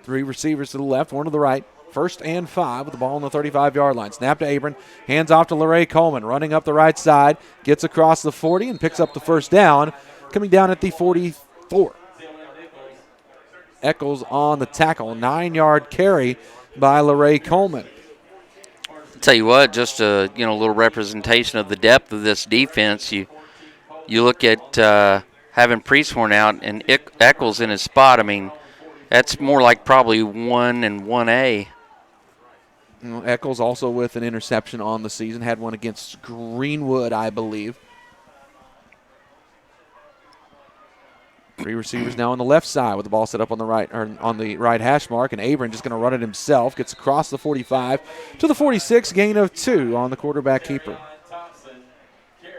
[SPEAKER 1] Three receivers to the left, one to the right. 1st and 5 with the ball on the 35-yard line. Snap to Abram. Hands off to LeRae Coleman. Running up the right side. Gets across the 40 and picks up the first down. Coming down at the 44. Eccles on the tackle. 9-yard carry by LeRae Coleman.
[SPEAKER 2] I'll tell you what, just a little representation of the depth of this defense. You look at having Priesthorn out and Eccles in his spot. I mean, that's more like probably 1 and 1A.
[SPEAKER 1] Eccles also with an interception on the season. Had one against Greenwood, I believe. 3 receivers now on the left side with the ball set up on the right hash mark, and Abram just going to run it himself. Gets across the 45 to the 46, gain of 2 on the quarterback keeper.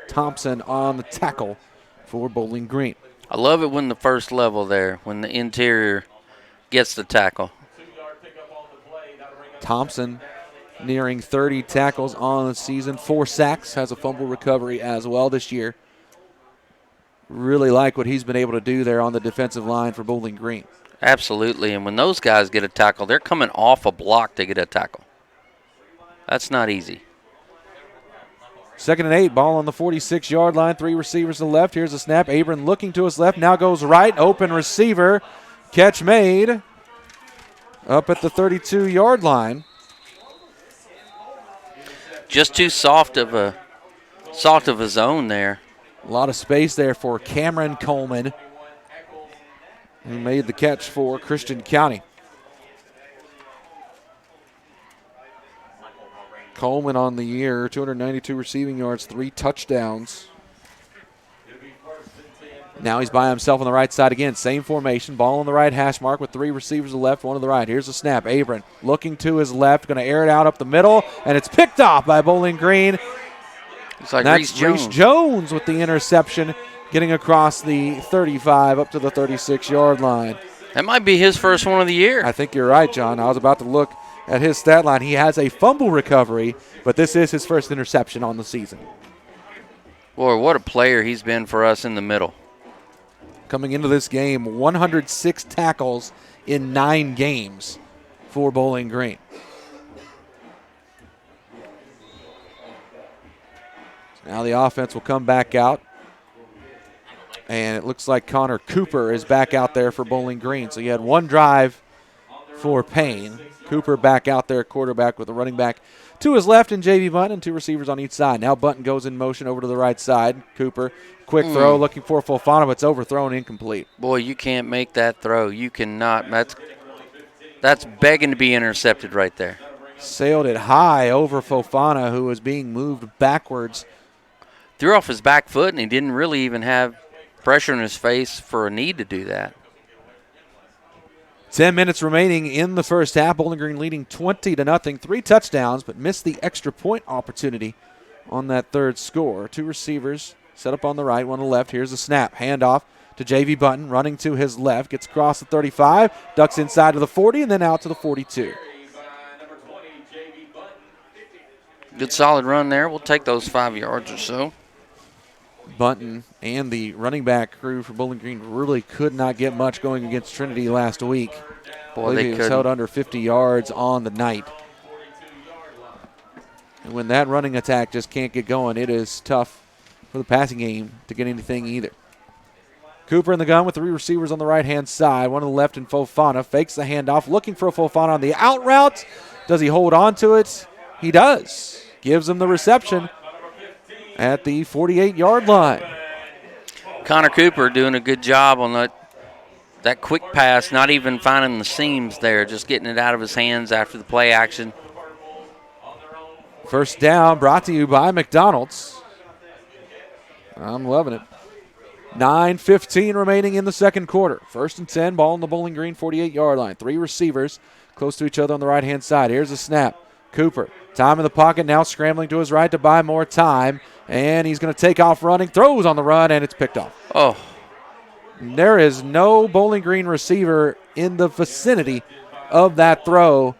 [SPEAKER 1] Thompson on the tackle for Bowling Green.
[SPEAKER 2] I love it when the first level there, when the interior gets the tackle.
[SPEAKER 1] Thompson nearing 30 tackles on the season, 4 sacks, has a fumble recovery as well this year. Really like what he's been able to do there on the defensive line for Bowling Green.
[SPEAKER 2] Absolutely, and when those guys get a tackle, they're coming off a block to get a tackle. That's not easy.
[SPEAKER 1] 2nd and 8, ball on the 46-yard line, 3 receivers to the left. Here's a snap. Abram looking to his left, now goes right, open receiver. Catch made up at the 32-yard line.
[SPEAKER 2] Just too soft of a zone there.
[SPEAKER 1] A lot of space there for Cameron Coleman, who made the catch for Christian County. Coleman on the year, 292 receiving yards, 3 touchdowns. Now he's by himself on the right side again. Same formation, ball on the right hash mark with 3 receivers to the left, 1 to the right. Here's a snap. Abram looking to his left, going to air it out up the middle, and it's picked off by Bowling Green.
[SPEAKER 2] It's like
[SPEAKER 1] That's Reese Jones with the interception, getting across the 35 up to the 36-yard line.
[SPEAKER 2] That might be his first one of the year.
[SPEAKER 1] I think you're right, John. I was about to look at his stat line. He has a fumble recovery, but this is his first interception on the season.
[SPEAKER 2] Boy, what a player he's been for us in the middle.
[SPEAKER 1] Coming into this game, 106 tackles in 9 games for Bowling Green. Now the offense will come back out. And it looks like Connor Cooper is back out there for Bowling Green. So you had 1 drive for Payne. Cooper back out there, quarterback with a running back to his left and J.V. Button and 2 receivers on each side. Now Button goes in motion over to the right side. Cooper, quick throw, looking for Fofana, but it's overthrown, incomplete.
[SPEAKER 2] Boy, you can't make that throw. You cannot. That's begging to be intercepted right there.
[SPEAKER 1] Sailed it high over Fofana, who was being moved backwards.
[SPEAKER 2] Threw off his back foot, and he didn't really even have pressure in his face for a need to do that.
[SPEAKER 1] 10 minutes remaining in the first half. Bowling Green leading 20-0. 3 touchdowns, but missed the extra point opportunity on that third score. 2 receivers set up on the right, 1 on the left. Here's a snap. Handoff to J.V. Button, running to his left. Gets across the 35, ducks inside to the 40, and then out to the 42.
[SPEAKER 2] Good solid run there. We'll take those 5 yards or so.
[SPEAKER 1] Bunton and the running back crew for Bowling Green really could not get much going against Trinity last week.
[SPEAKER 2] Boy, they
[SPEAKER 1] was held under 50 yards on the night. And when that running attack just can't get going, it is tough for the passing game to get anything either. Cooper in the gun with 3 receivers on the right-hand side. 1 on the left in Fofana. Fakes the handoff, looking for Fofana on the out route. Does he hold on to it? He does. Gives him the reception at the 48-yard line.
[SPEAKER 2] Connor Cooper doing a good job on that quick pass, not even finding the seams there, just getting it out of his hands after the play action.
[SPEAKER 1] First down brought to you by McDonald's. I'm loving it. 9:15 remaining in the second quarter. 1st and 10, ball on the Bowling Green 48-yard line. 3 receivers close to each other on the right-hand side. Here's a snap. Cooper, time in the pocket, now scrambling to his right to buy more time. And he's going to take off running, throws on the run, and it's picked off.
[SPEAKER 2] Oh.
[SPEAKER 1] There is no Bowling Green receiver in the vicinity of that throw.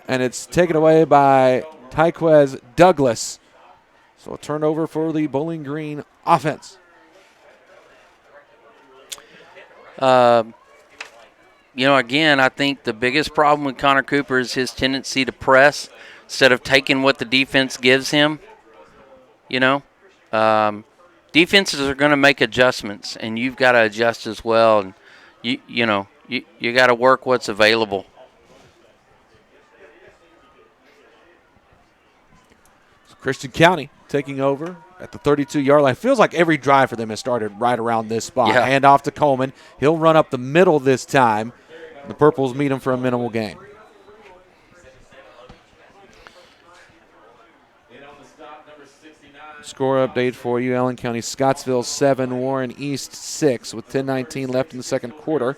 [SPEAKER 1] And it's taken away by Tyquez Douglas. So a turnover for the Bowling Green offense.
[SPEAKER 2] Again, I think the biggest problem with Connor Cooper is his tendency to press instead of taking what the defense gives him. Defenses are going to make adjustments, and you've got to adjust as well. And, you got to work what's available.
[SPEAKER 1] Christian County taking over at the 32-yard line. Feels like every drive for them has started right around this spot.
[SPEAKER 2] Yeah.
[SPEAKER 1] Hand off to Coleman. He'll run up the middle this time. The Purples meet him for a minimal gain. Score update for you. Allen County Scottsville 7, Warren East 6 with 10:19 left in the second quarter.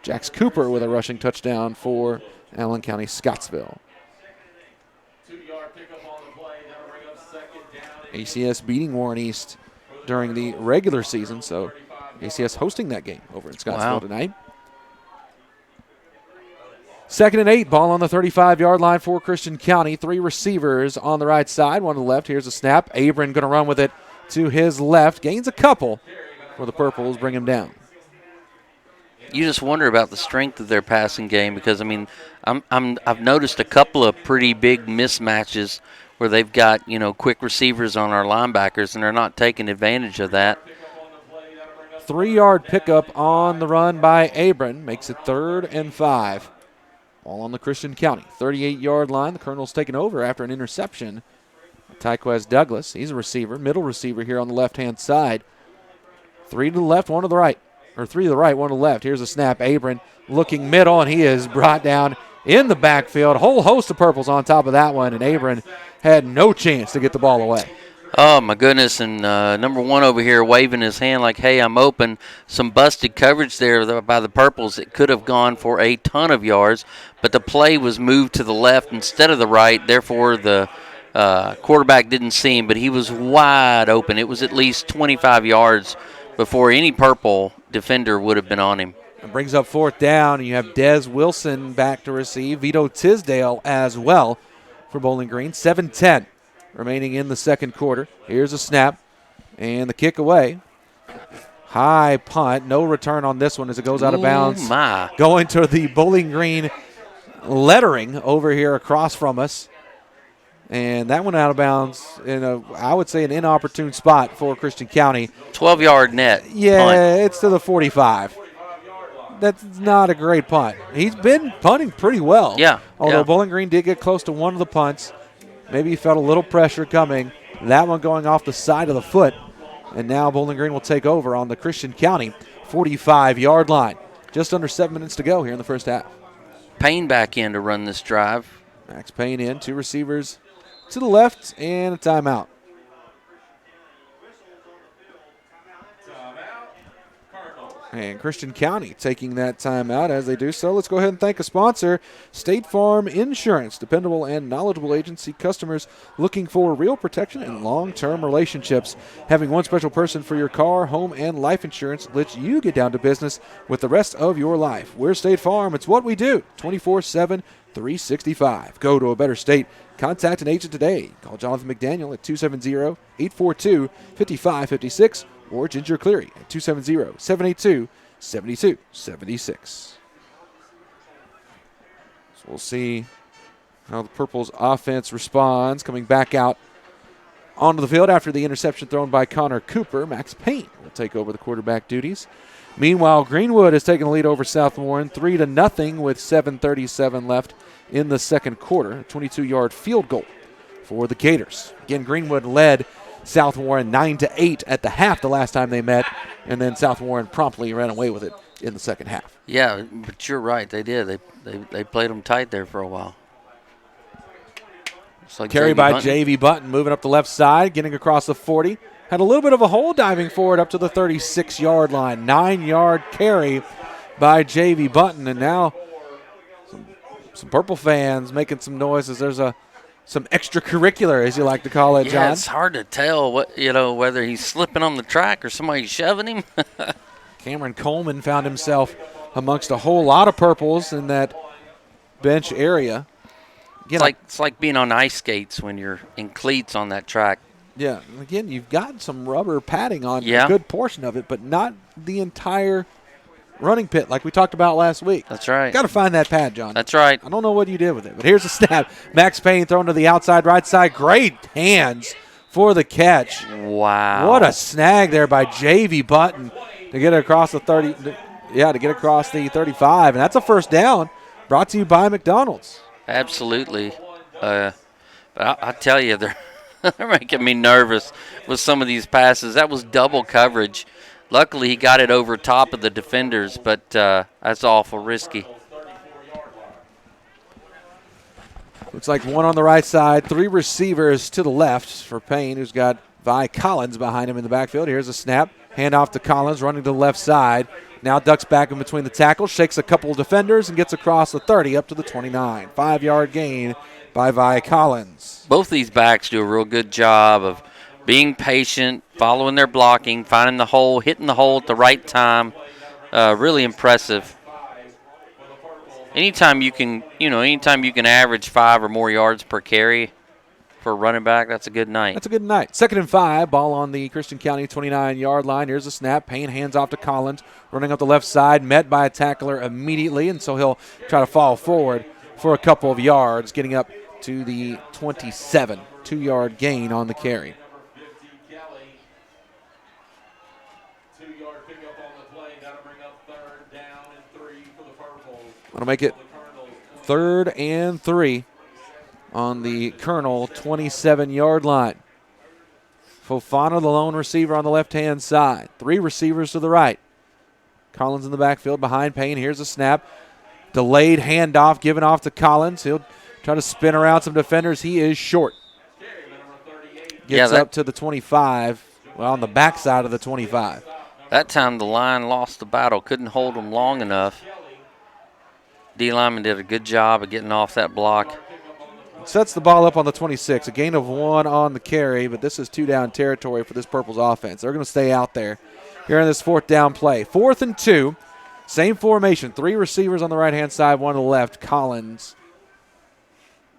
[SPEAKER 1] Jax Cooper with a rushing touchdown for Allen County Scottsville. ACS beating Warren East during the regular season, so ACS hosting that game over in Scottsville tonight. 2nd and 8, ball on the 35-yard line for Christian County. 3 receivers on the right side, 1 to the left. Here's a snap. Abram going to run with it to his left. Gains a couple for the Purples, bring him down.
[SPEAKER 2] You just wonder about the strength of their passing game because, I mean, I've noticed a couple of pretty big mismatches where they've got, quick receivers on our linebackers, and they're not taking advantage of that.
[SPEAKER 1] 3-yard pickup on the run by Abram. Makes it 3rd and 5. All on the Christian County 38-yard line. The Colonel's taken over after an interception. Tyquez Douglas, he's a receiver, middle receiver here on the left-hand side. 3 to the left, 1 to the right. Or 3 to the right, 1 to the left. Here's a snap. Abram looking middle, and he is brought down in the backfield. A whole host of Purples on top of that one, and Abram had no chance to get the ball away.
[SPEAKER 2] Oh, my goodness, and number 1 over here waving his hand like, hey, I'm open. Some busted coverage there by the Purples. It could have gone for a ton of yards, but the play was moved to the left instead of the right. Therefore, the quarterback didn't see him, but he was wide open. It was at least 25 yards before any Purple defender would have been on him.
[SPEAKER 1] It brings up 4th down, and you have Dez Wilson back to receive. Vito Tisdale as well for Bowling Green. 7-10 remaining in the second quarter. Here's a snap, and the kick away. High punt. No return on this one as it goes out of bounds. Going to the Bowling Green lettering over here across from us. And that went out of bounds in I would say, an inopportune spot for Christian County.
[SPEAKER 2] 12-yard net.
[SPEAKER 1] Yeah,
[SPEAKER 2] punt.
[SPEAKER 1] It's to the 45. That's not a great punt. He's been punting pretty well.
[SPEAKER 2] Yeah.
[SPEAKER 1] Although Bowling Green did get close to one of the punts. Maybe he felt a little pressure coming. That one going off the side of the foot. And now Bowling Green will take over on the Christian County 45-yard line. Just under 7 minutes to go here in the first half.
[SPEAKER 2] Payne back in to run this drive.
[SPEAKER 1] Max Payne in, 2 receivers to the left, and a timeout. And Christian County taking that timeout. As they do so, let's go ahead and thank a sponsor, State Farm Insurance. Dependable and knowledgeable agency, customers looking for real protection and long-term relationships. Having one special person for your car, home, and life insurance lets you get down to business with the rest of your life. We're State Farm. It's what we do, 24/7, 365. Go to a better state. Contact an agent today. Call Jonathan McDaniel at 270-842-5556 or Ginger Cleary at 270-782-7276. So we'll see how the Purples offense responds, coming back out onto the field after the interception thrown by Connor Cooper. Max Payne will take over the quarterback duties. Meanwhile, Greenwood has taken the lead over South Warren 3-0 with 7:37 left in the second quarter. A 22-yard field goal for the Gators. Again, Greenwood led South Warren 9-8 at the half the last time they met, and then South Warren promptly ran away with it in the second half.
[SPEAKER 2] Yeah, but you're right. They did. They played them tight there for a while. Like
[SPEAKER 1] Carry by J.V. Button moving up the left side, getting across the 40. Had a little bit of a hole diving forward up to the 36-yard line. 9-yard carry by J.V. Button, and now some Purple fans making some noises. There's some extracurricular, as you like to call it, John.
[SPEAKER 2] Yeah, it's hard to tell whether he's slipping on the track or somebody's shoving him.
[SPEAKER 1] Cameron Coleman found himself amongst a whole lot of Purples in that bench area. Again,
[SPEAKER 2] it's like being on ice skates when you're in cleats on that track.
[SPEAKER 1] Yeah, again, you've got some rubber padding on a good portion of it, but not the entire running pit like we talked about last week.
[SPEAKER 2] That's right.
[SPEAKER 1] Got to find that pad, John.
[SPEAKER 2] That's right.
[SPEAKER 1] I don't know what you did with it, but here's a snap. Max Payne thrown to the outside right side. Great hands for the catch.
[SPEAKER 2] Wow.
[SPEAKER 1] What a snag there by J.V. Button to get it across the 30. to get across the 35, and that's a first down brought to you by McDonald's.
[SPEAKER 2] Absolutely. But I tell you, they're making me nervous with some of these passes. That was double coverage. Luckily, he got it over top of the defenders, but that's awful risky.
[SPEAKER 1] Looks like one on the right side, 3 receivers to the left for Payne, who's got Vi Collins behind him in the backfield. Here's a snap. Handoff to Collins, running to the left side. Now ducks back in between the tackles, shakes a couple of defenders, and gets across the 30 up to the 29. 5-yard gain by Vi Collins.
[SPEAKER 2] Both these backs do a real good job of being patient, following their blocking, finding the hole, hitting the hole at the right time. Really impressive. Anytime you can average 5 or more yards per carry for a running back, that's a good night.
[SPEAKER 1] That's a good night. 2nd and 5, ball on the Christian County 29-yard line. Here's a snap. Payne hands off to Collins, running up the left side, met by a tackler immediately, and so he'll try to fall forward for a couple of yards, getting up to the 27. 2-yard gain on the carry. That'll make it 3rd and 3 on the Colonel 27-yard line. Fofana, the lone receiver on the left-hand side. 3 receivers to the right. Collins in the backfield behind Payne. Here's a snap. Delayed handoff given off to Collins. He'll try to spin around some defenders. He is short. Gets up to the 25. Well, on the backside of the 25.
[SPEAKER 2] That time the line lost the battle. Couldn't hold them long enough. D-lineman did a good job of getting off that block.
[SPEAKER 1] Sets the ball up on the 26. A gain of 1 on the carry, but this is 2-down territory for this Purple's offense. They're going to stay out there here in this 4th down play. 4th and 2. Same formation. 3 receivers on the right-hand side, 1 on the left. Collins.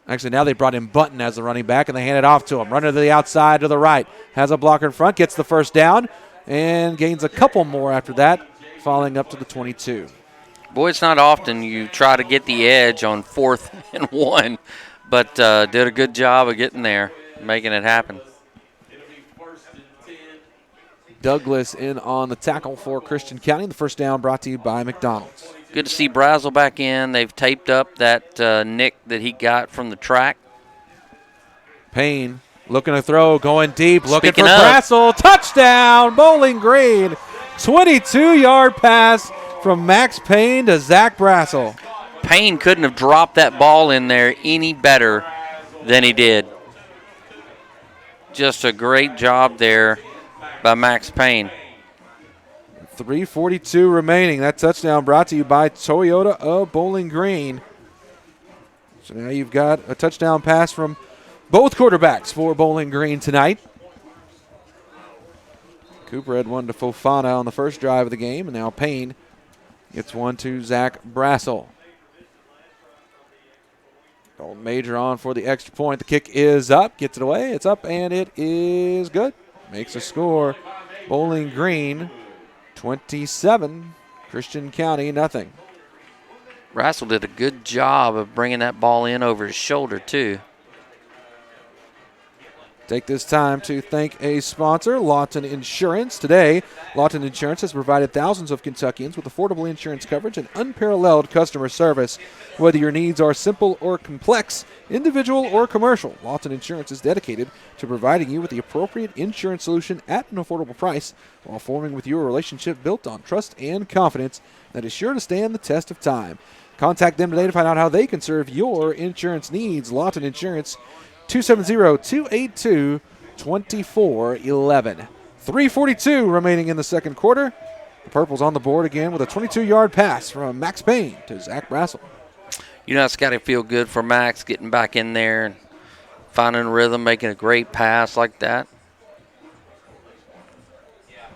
[SPEAKER 1] Actually, now they brought in Button as the running back, and they hand it off to him. Runner to the outside to the right. Has a blocker in front, gets the first down, and gains a couple more after that, falling up to the 22.
[SPEAKER 2] Boy, it's not often you try to get the edge on 4th and 1, but did a good job of getting there, making it happen.
[SPEAKER 1] Douglas in on the tackle for Christian County. The first down brought to you by McDonald's.
[SPEAKER 2] Good to see Brazel back in. They've taped up that nick that he got from the track.
[SPEAKER 1] Payne looking to throw, going deep, looking
[SPEAKER 2] Speaking
[SPEAKER 1] for Brazel. Touchdown, Bowling Green. 22-yard pass from Max Payne to Zach Brazel.
[SPEAKER 2] Payne couldn't have dropped that ball in there any better than he did. Just a great job there by Max Payne.
[SPEAKER 1] 3:42 remaining. That touchdown brought to you by Toyota of Bowling Green. So now you've got a touchdown pass from both quarterbacks for Bowling Green tonight. Cooper had one to Fofana on the first drive of the game, and now Payne gets one to Zach Brazel. Dalton Major on for the extra point. The kick is up, gets it away. It's up, and it is good. Makes a score. Bowling Green 27, Christian County nothing.
[SPEAKER 2] Brazel did a good job of bringing that ball in over his shoulder, too.
[SPEAKER 1] Take this time to thank a sponsor, Lawton Insurance. Today, Lawton Insurance has provided thousands of Kentuckians with affordable insurance coverage and unparalleled customer service. Whether your needs are simple or complex, individual or commercial, Lawton Insurance is dedicated to providing you with the appropriate insurance solution at an affordable price while forming with you a relationship built on trust and confidence that is sure to stand the test of time. Contact them today to find out how they can serve your insurance needs. Lawton Insurance, 270-282-2411. 3:42 remaining in the second quarter. The Purple's on the board again with a 22-yard pass from Max Payne to Zach Brazel.
[SPEAKER 2] You know, it's got to feel good for Max getting back in there and finding a rhythm, making a great pass like that.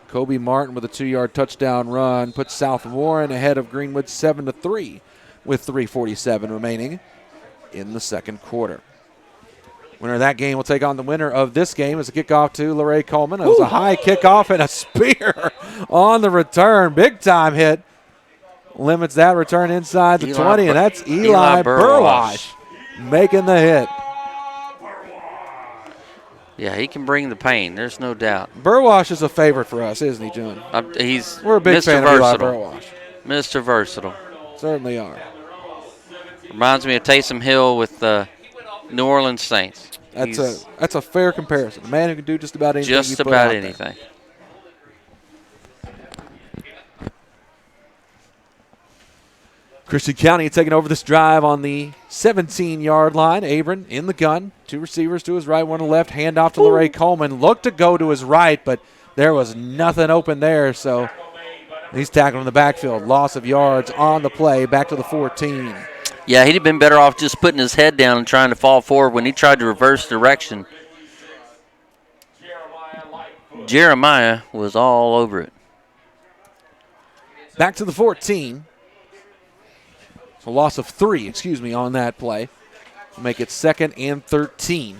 [SPEAKER 1] Kobe Martin with a 2-yard touchdown run puts South Warren ahead of Greenwood 7-3 with 3:47 remaining in the second quarter. Winner of that game will take on the winner of this game as a kickoff to LeRae Coleman. It was a high kickoff and a spear on the return. Big time hit. Limits that return inside the 20, and that's Eli Burwash making the hit.
[SPEAKER 2] Yeah, he can bring the pain. There's no doubt.
[SPEAKER 1] Burwash is a favorite for us, isn't he, John?
[SPEAKER 2] We're
[SPEAKER 1] a big
[SPEAKER 2] Mr.
[SPEAKER 1] fan
[SPEAKER 2] Versatile.
[SPEAKER 1] of Eli Burwash.
[SPEAKER 2] Mr. Versatile.
[SPEAKER 1] Certainly are.
[SPEAKER 2] Reminds me of Taysom Hill with the New Orleans Saints.
[SPEAKER 1] That's a fair comparison. A man who can do just about anything.
[SPEAKER 2] Just about anything.
[SPEAKER 1] Christian County taking over this drive on the 17-yard line. Abram in the gun. 2 receivers to his right, 1 to the left. Hand off to LeRae Coleman. Looked to go to his right, but there was nothing open there, so he's tackled in the backfield. Loss of yards on the play. Back to the 14.
[SPEAKER 2] Yeah, he'd have been better off just putting his head down and trying to fall forward when he tried to reverse direction. Jeremiah was all over it.
[SPEAKER 1] Back to the 14. So loss of 3, on that play. Make it 2nd and 13.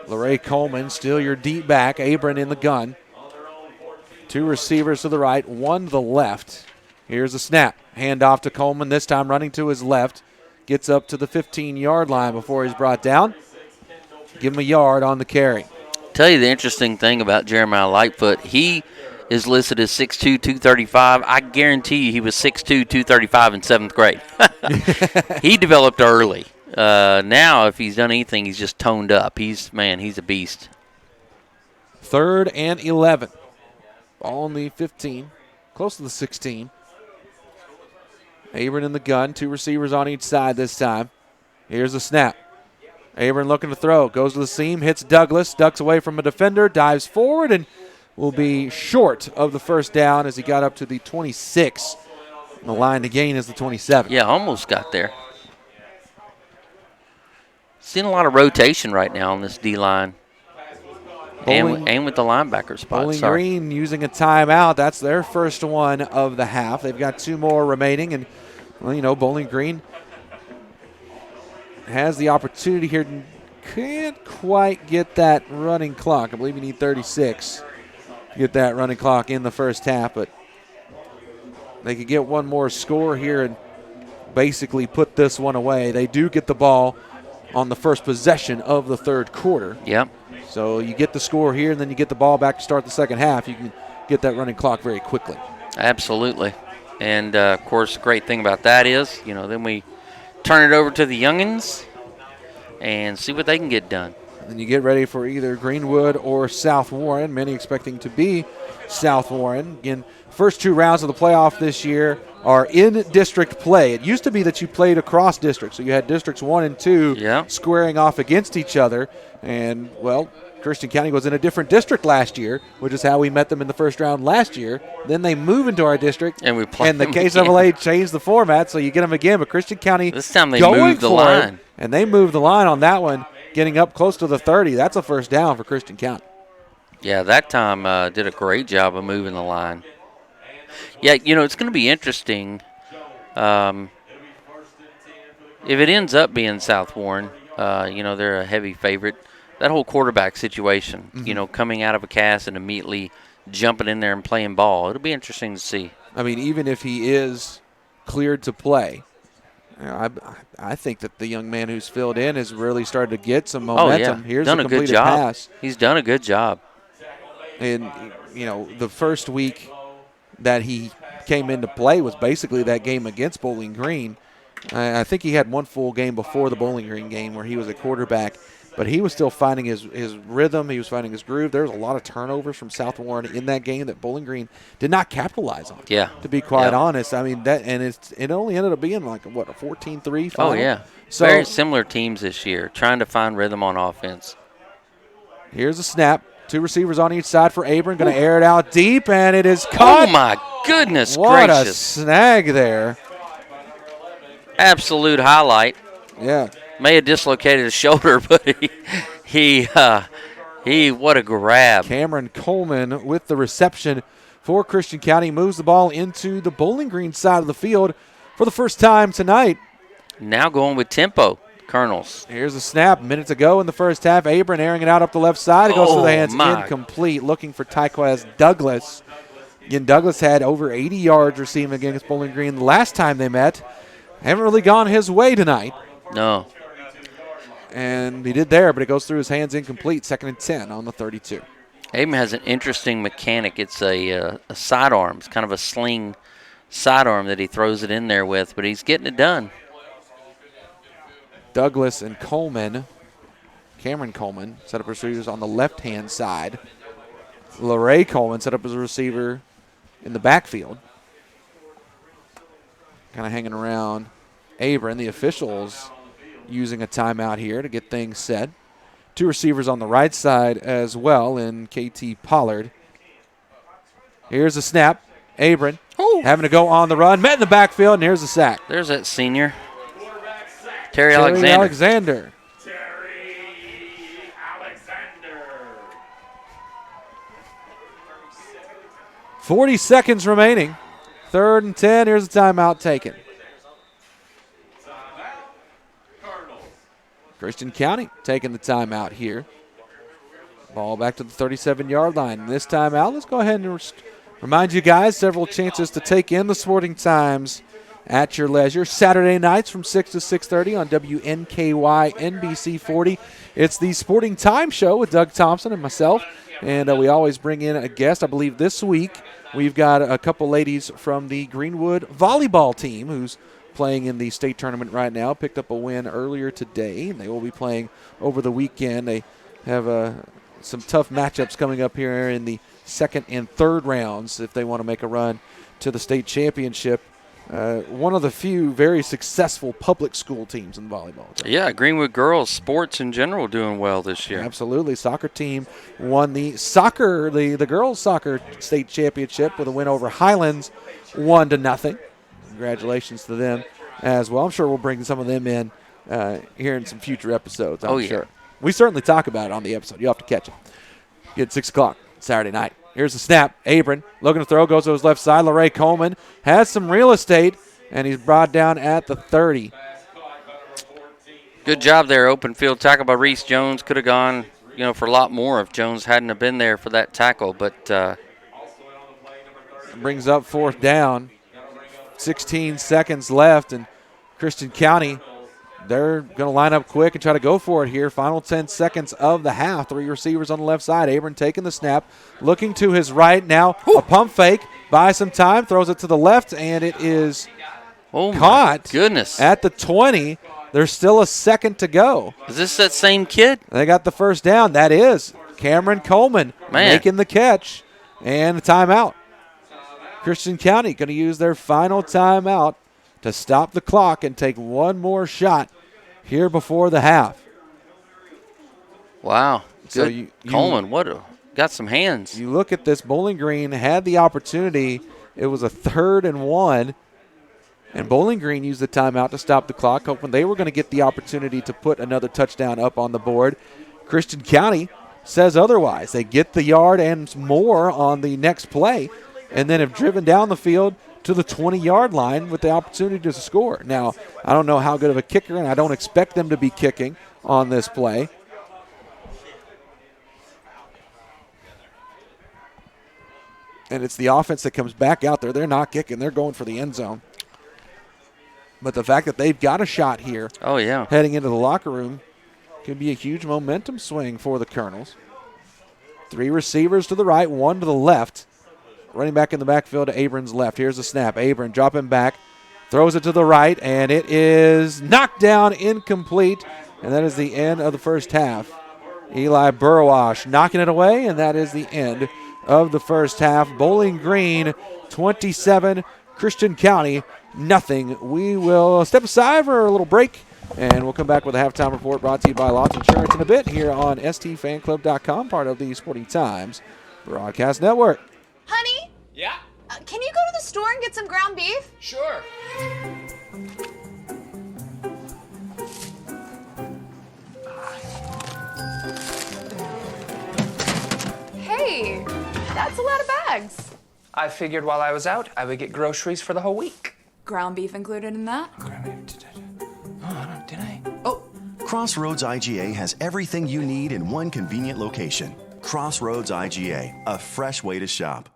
[SPEAKER 1] LeRae Coleman still your deep back. Abram in the gun. 2 receivers to the right, 1 to the left. Here's a snap. Hand off to Coleman, this time running to his left. Gets up to the 15-yard line before he's brought down. Give him a yard on the carry.
[SPEAKER 2] Tell you the interesting thing about Jeremiah Lightfoot, he is listed as 6'2", 235. I guarantee you he was 6'2", 235 in 7th grade. He developed early. Now, if he's done anything, he's just toned up. He's a beast.
[SPEAKER 1] 3rd and 11. Ball on the 15, close to the 16. Abram in the gun, 2 receivers on each side this time. Here's the snap. Abram looking to throw, goes to the seam, hits Douglas, ducks away from a defender, dives forward, and will be short of the first down as he got up to the 26. The line to gain is the 27.
[SPEAKER 2] Yeah, almost got there. Seeing a lot of rotation right now on this D-line. And with the linebacker spot.
[SPEAKER 1] Bowling Green using a timeout. That's their first one of the half. They've got 2 more remaining. And, Bowling Green has the opportunity here. Can't quite get that running clock. I believe you need 36 to get that running clock in the first half. But they could get one more score here and basically put this one away. They do get the ball on the first possession of the 3rd quarter.
[SPEAKER 2] Yep.
[SPEAKER 1] So you get the score here, and then you get the ball back to start the second half. You can get that running clock very quickly.
[SPEAKER 2] Absolutely. And, of course, the great thing about that is, then we turn it over to the youngins and see what they can get done.
[SPEAKER 1] And then you get ready for either Greenwood or South Warren, many expecting to be South Warren. Again, first 2 rounds of the playoff this year are in district play. It used to be that you played across districts. So you had districts 1 and 2 squaring off against each other. And, Christian County was in a different district last year, which is how we met them in the first round last year. Then they move into our district,
[SPEAKER 2] and we play.
[SPEAKER 1] And the KSAA changed the format, so you get them again. But Christian County
[SPEAKER 2] this time they moved the line,
[SPEAKER 1] and they moved the line on that one, getting up close to the 30. That's a first down for Christian County.
[SPEAKER 2] Yeah, that time did a great job of moving the line. Yeah, it's going to be interesting. If it ends up being South Warren, they're a heavy favorite. That whole quarterback situation, coming out of a cast and immediately jumping in there and playing ball, it'll be interesting to see.
[SPEAKER 1] I mean, even if he is cleared to play, I think that the young man who's filled in has really started to get some momentum.
[SPEAKER 2] Oh, yeah.
[SPEAKER 1] Here's
[SPEAKER 2] done
[SPEAKER 1] a
[SPEAKER 2] good
[SPEAKER 1] completed
[SPEAKER 2] job.
[SPEAKER 1] pass.
[SPEAKER 2] He's done a good job.
[SPEAKER 1] And, the first week that he came into play was basically that game against Bowling Green. I think he had 1 full game before the Bowling Green game where he was a quarterback. But he was still finding his rhythm. He was finding his groove. There was a lot of turnovers from South Warren in that game that Bowling Green did not capitalize on.
[SPEAKER 2] Yeah.
[SPEAKER 1] To be quite honest. I mean, it only ended up being like, a 14-3 final?
[SPEAKER 2] Oh, yeah. So, very similar teams this year, trying to find rhythm on offense.
[SPEAKER 1] Here's a snap. 2 receivers on each side for Abram. Going to air it out deep, and it is caught.
[SPEAKER 2] Oh, my goodness
[SPEAKER 1] what
[SPEAKER 2] gracious.
[SPEAKER 1] What a snag there.
[SPEAKER 2] Absolute highlight.
[SPEAKER 1] Yeah.
[SPEAKER 2] May have dislocated his shoulder, but he what a grab.
[SPEAKER 1] Cameron Coleman with the reception for Christian County moves the ball into the Bowling Green side of the field for the first time tonight.
[SPEAKER 2] Now going with tempo, Colonels.
[SPEAKER 1] Here's a snap. Minutes ago in the first half, Abram airing it out up the left side. It goes through the hands, incomplete, looking for Tyquez Douglas. Again, Douglas had over 80 yards receiving against Bowling Green the last time they met. Haven't really gone his way tonight.
[SPEAKER 2] No.
[SPEAKER 1] And he did there, but it goes through his hands incomplete. 2nd and 10 on the 32.
[SPEAKER 2] Abram has an interesting mechanic. It's a sidearm. It's kind of a sling sidearm that he throws it in there with, but he's getting it done.
[SPEAKER 1] Douglas and Cameron Coleman set up receivers on the left-hand side. LaRae Coleman set up as a receiver in the backfield. Kind of hanging around Abram. The officials using a timeout here to get things set. 2 receivers on the right side as well in KT Pollard. Here's a snap. Abram having to go on the run. Met in the backfield, and here's a sack.
[SPEAKER 2] There's that senior. Terry Alexander.
[SPEAKER 1] 40 seconds remaining. 3rd and 10. Here's a timeout taken. Christian County taking the timeout here. Ball back to the 37-yard line. This timeout, let's go ahead and remind you guys, several chances to take in the Sporting Times at your leisure. Saturday nights from 6 to 6:30 on WNKY NBC 40. It's the Sporting Time Show with Doug Thompson and myself, and we always bring in a guest. I believe this week we've got a couple ladies from the Greenwood volleyball team who's playing in the state tournament right now. Picked up a win earlier today, and they will be playing over the weekend. They have some tough matchups coming up here in the 2nd and 3rd rounds if they want to make a run to the state championship. One of the few very successful public school teams in volleyball.
[SPEAKER 2] Yeah, Greenwood girls sports in general doing well this year.
[SPEAKER 1] Absolutely. Soccer team won the girls soccer state championship with a win over Highlands 1-0. Congratulations to them as well. I'm sure we'll bring some of them in here in some future episodes. I'm sure. We certainly talk about it on the episode. You'll have to catch it. Get 6 o'clock Saturday night. Here's the snap. Abram looking to throw, goes to his left side. LaRae Coleman has some real estate, and he's brought down at the 30.
[SPEAKER 2] Good job there. Open field tackle by Reese Jones. Could have gone, for a lot more if Jones hadn't have been there for that tackle. But
[SPEAKER 1] brings up 4th down. 16 seconds left, and Christian County, they're going to line up quick and try to go for it here. Final 10 seconds of the half. 3 receivers on the left side. Abram taking the snap, looking to his right now. A pump fake, buys some time, throws it to the left, and it is caught.
[SPEAKER 2] Goodness.
[SPEAKER 1] At the 20. There's still a second to go.
[SPEAKER 2] Is this that same kid?
[SPEAKER 1] They got the first down. That is Cameron Coleman making the catch, and a timeout. Christian County going to use their final timeout to stop the clock and take one more shot here before the half.
[SPEAKER 2] Wow.
[SPEAKER 1] So
[SPEAKER 2] Coleman, got some hands.
[SPEAKER 1] You look at this, Bowling Green had the opportunity. It was a 3rd and 1, and Bowling Green used the timeout to stop the clock, hoping they were going to get the opportunity to put another touchdown up on the board. Christian County says otherwise. They get the yard and more on the next play, and then have driven down the field to the 20-yard line with the opportunity to score. Now, I don't know how good of a kicker, and I don't expect them to be kicking on this play. And it's the offense that comes back out there. They're not kicking. They're going for the end zone. But the fact that they've got a shot here heading into the locker room could be a huge momentum swing for the Colonels. 3 receivers to the right, 1 to the left. Running back in the backfield to Abram's left. Here's the snap. Abram dropping back, throws it to the right, and it is knocked down, incomplete, and that is the end of the first half. Eli Burwash knocking it away, and that is the end of the first half. Bowling Green 27, Christian County nothing. We will step aside for a little break, and we'll come back with a halftime report brought to you by Lots Insurance in a bit here on stfanclub.com, part of the Sporting Times Broadcast Network.
[SPEAKER 3] Honey?
[SPEAKER 4] Yeah?
[SPEAKER 3] Can you go to the store and get some ground beef?
[SPEAKER 4] Sure.
[SPEAKER 3] Hey, that's a lot of bags.
[SPEAKER 4] I figured while I was out, I would get groceries for the whole week.
[SPEAKER 3] Ground beef included in that?
[SPEAKER 4] Did I?
[SPEAKER 3] Oh.
[SPEAKER 5] Crossroads IGA has everything you need in one convenient location. Crossroads IGA, a fresh way to shop.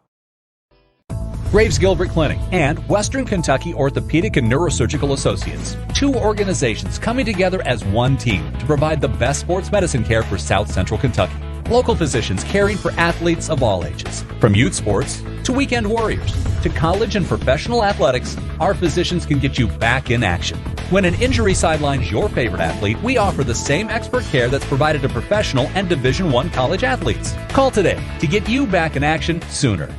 [SPEAKER 6] Graves Gilbert Clinic and Western Kentucky Orthopedic and Neurosurgical Associates, 2 organizations coming together as one team to provide the best sports medicine care for South Central Kentucky. Local physicians caring for athletes of all ages, from youth sports to weekend warriors, to college and professional athletics, our physicians can get you back in action. When an injury sidelines your favorite athlete, we offer the same expert care that's provided to professional and Division I college athletes. Call today to get you back in action sooner.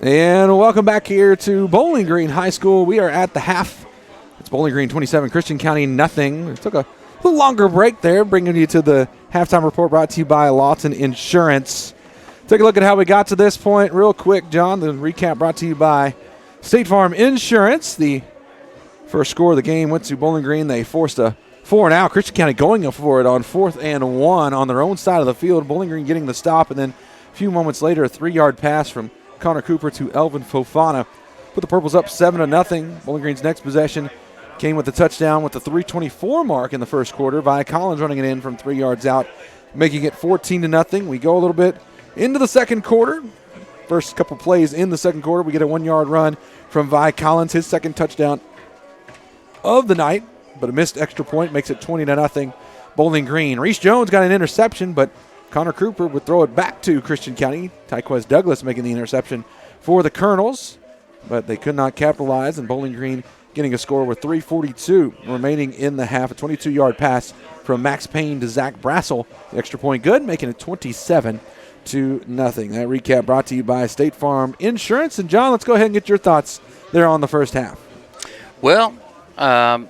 [SPEAKER 1] And welcome back here to Bowling Green High School. We are at the half. It's Bowling Green 27, Christian County nothing. It took a little longer break there, bringing you to the halftime report brought to you by Lawton Insurance. Take a look at how we got to this point real quick, John. The recap brought to you by State Farm Insurance. The first score of the game went to Bowling Green. They forced a 4-and-out. Christian County going for it on 4th and 1 on their own side of the field. Bowling Green getting the stop, and then a few moments later, a 3-yard pass from Connor Cooper to Elvin Fofana. Put the Purples up 7-0. Bowling Green's next possession came with a touchdown with the 3:24 mark in the first quarter. Vi Collins running it in from 3 yards out, making it 14-0. We go a little bit into the second quarter. First couple plays in the second quarter, we get a 1-yard run from Vi Collins, his second touchdown of the night, but a missed extra point makes it 20-0 Bowling Green. Reese Jones got an interception, but Connor Cooper would throw it back to Christian County. Tyquez Douglas making the interception for the Colonels, but they could not capitalize, and Bowling Green getting a score with 3:42 remaining in the half. A 22-yard pass from Max Payne to Zach Brassel. The extra point good, making it 27-0. That recap brought to you by State Farm Insurance. And, John, let's go ahead and get your thoughts there on the first half.
[SPEAKER 2] Well, I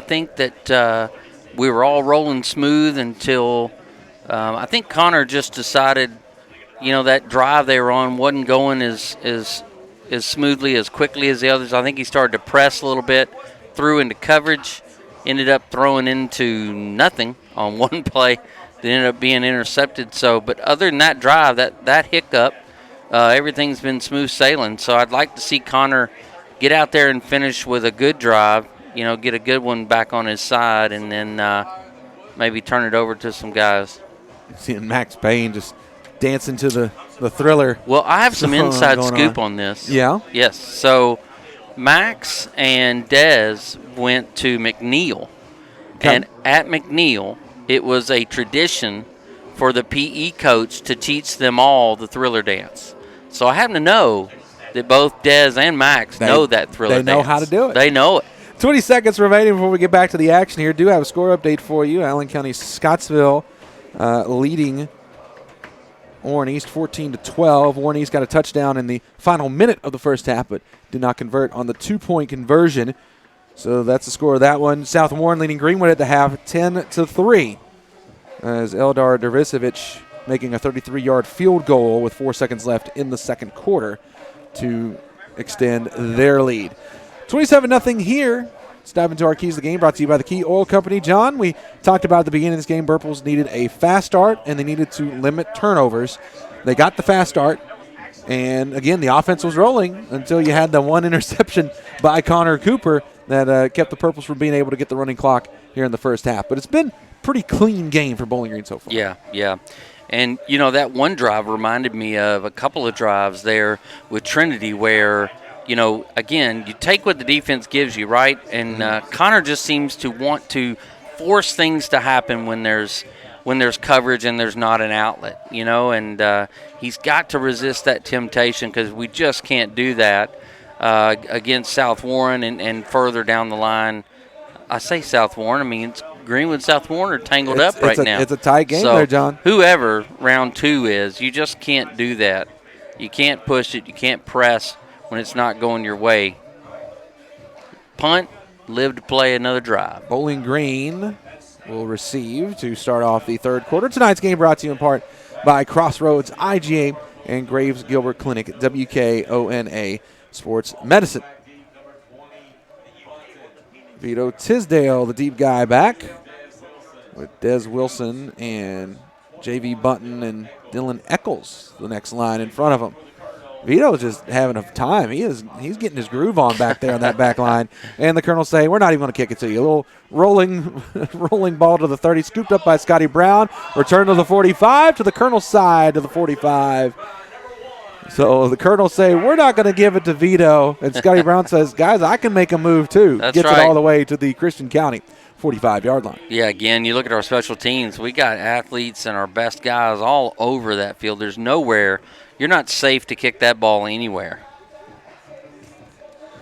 [SPEAKER 2] think that we were all rolling smooth until I think Connor just decided, that drive they were on wasn't going as smoothly, as quickly as the others. I think he started to press a little bit, threw into coverage, ended up throwing into nothing on one play that ended up being intercepted. So, but other than that drive, that hiccup, everything's been smooth sailing. So I'd like to see Connor get out there and finish with a good drive, get a good one back on his side, and then maybe turn it over to some guys.
[SPEAKER 1] Seeing Max Payne just dancing to the thriller.
[SPEAKER 2] Well, I have some inside scoop on this.
[SPEAKER 1] Yeah?
[SPEAKER 2] Yes. So Max and Dez went to McNeil.
[SPEAKER 1] Okay.
[SPEAKER 2] And at McNeil, it was a tradition for the PE coach to teach them all the thriller dance. So I happen to know that both Dez and Max know that thriller dance.
[SPEAKER 1] They know how to do it.
[SPEAKER 2] They know it.
[SPEAKER 1] 20 seconds remaining before we get back to the action here. Do have a score update for you. Allen County Scottsville leading Warren East 14-12. Warren East got a touchdown in the final minute of the first half, but did not convert on the 2-point conversion. So that's the score of that one. South Warren leading Greenwood at the half 10-3. As Eldar Dervisevic making a 33-yard field goal with 4 seconds left in the second quarter to extend their lead. 27-0 here. Let's dive into our keys of the game, brought to you by the Key Oil Company. John, we talked about at the beginning of this game, Purples needed a fast start, and they needed to limit turnovers. They got the fast start, and again, the offense was rolling until you had the one interception by Connor Cooper that kept the Purples from being able to get the running clock here in the first half. But it's been a pretty clean game for Bowling Green so far.
[SPEAKER 2] Yeah. And, that one drive reminded me of a couple of drives there with Trinity where – again, you take what the defense gives you, right? And Connor just seems to want to force things to happen when there's coverage and there's not an outlet, and he's got to resist that temptation because we just can't do that against South Warren and further down the line. I say South Warren, I mean, it's Greenwood, South Warren are tangled up right now.
[SPEAKER 1] It's a tight game there, John.
[SPEAKER 2] Whoever round 2 is, you just can't do that. You can't push it. You can't press when it's not going your way. Punt, live to play another drive.
[SPEAKER 1] Bowling Green will receive to start off the third quarter. Tonight's game brought to you in part by Crossroads IGA and Graves Gilbert Clinic, WKONA Sports Medicine. Vito Tisdale, the deep guy, back with Des Wilson and J.V. Button and Dylan Eccles, the next line in front of him. Vito's just having a time. He's getting his groove on back there on that back line. And the Colonels say, we're not even going to kick it to you. A little rolling ball to the 30, scooped up by Scotty Brown. Return to the 45, to the Colonel's side to the 45. So the Colonels say, we're not going to give it to Vito. And Scotty Brown says, guys, I can make a move too.
[SPEAKER 2] That's
[SPEAKER 1] Gets
[SPEAKER 2] right.
[SPEAKER 1] it all the way to the Christian County 45-yard line.
[SPEAKER 2] Yeah, again, you look at our special teams. We got athletes and our best guys all over that field. There's nowhere. You're not safe to kick that ball anywhere.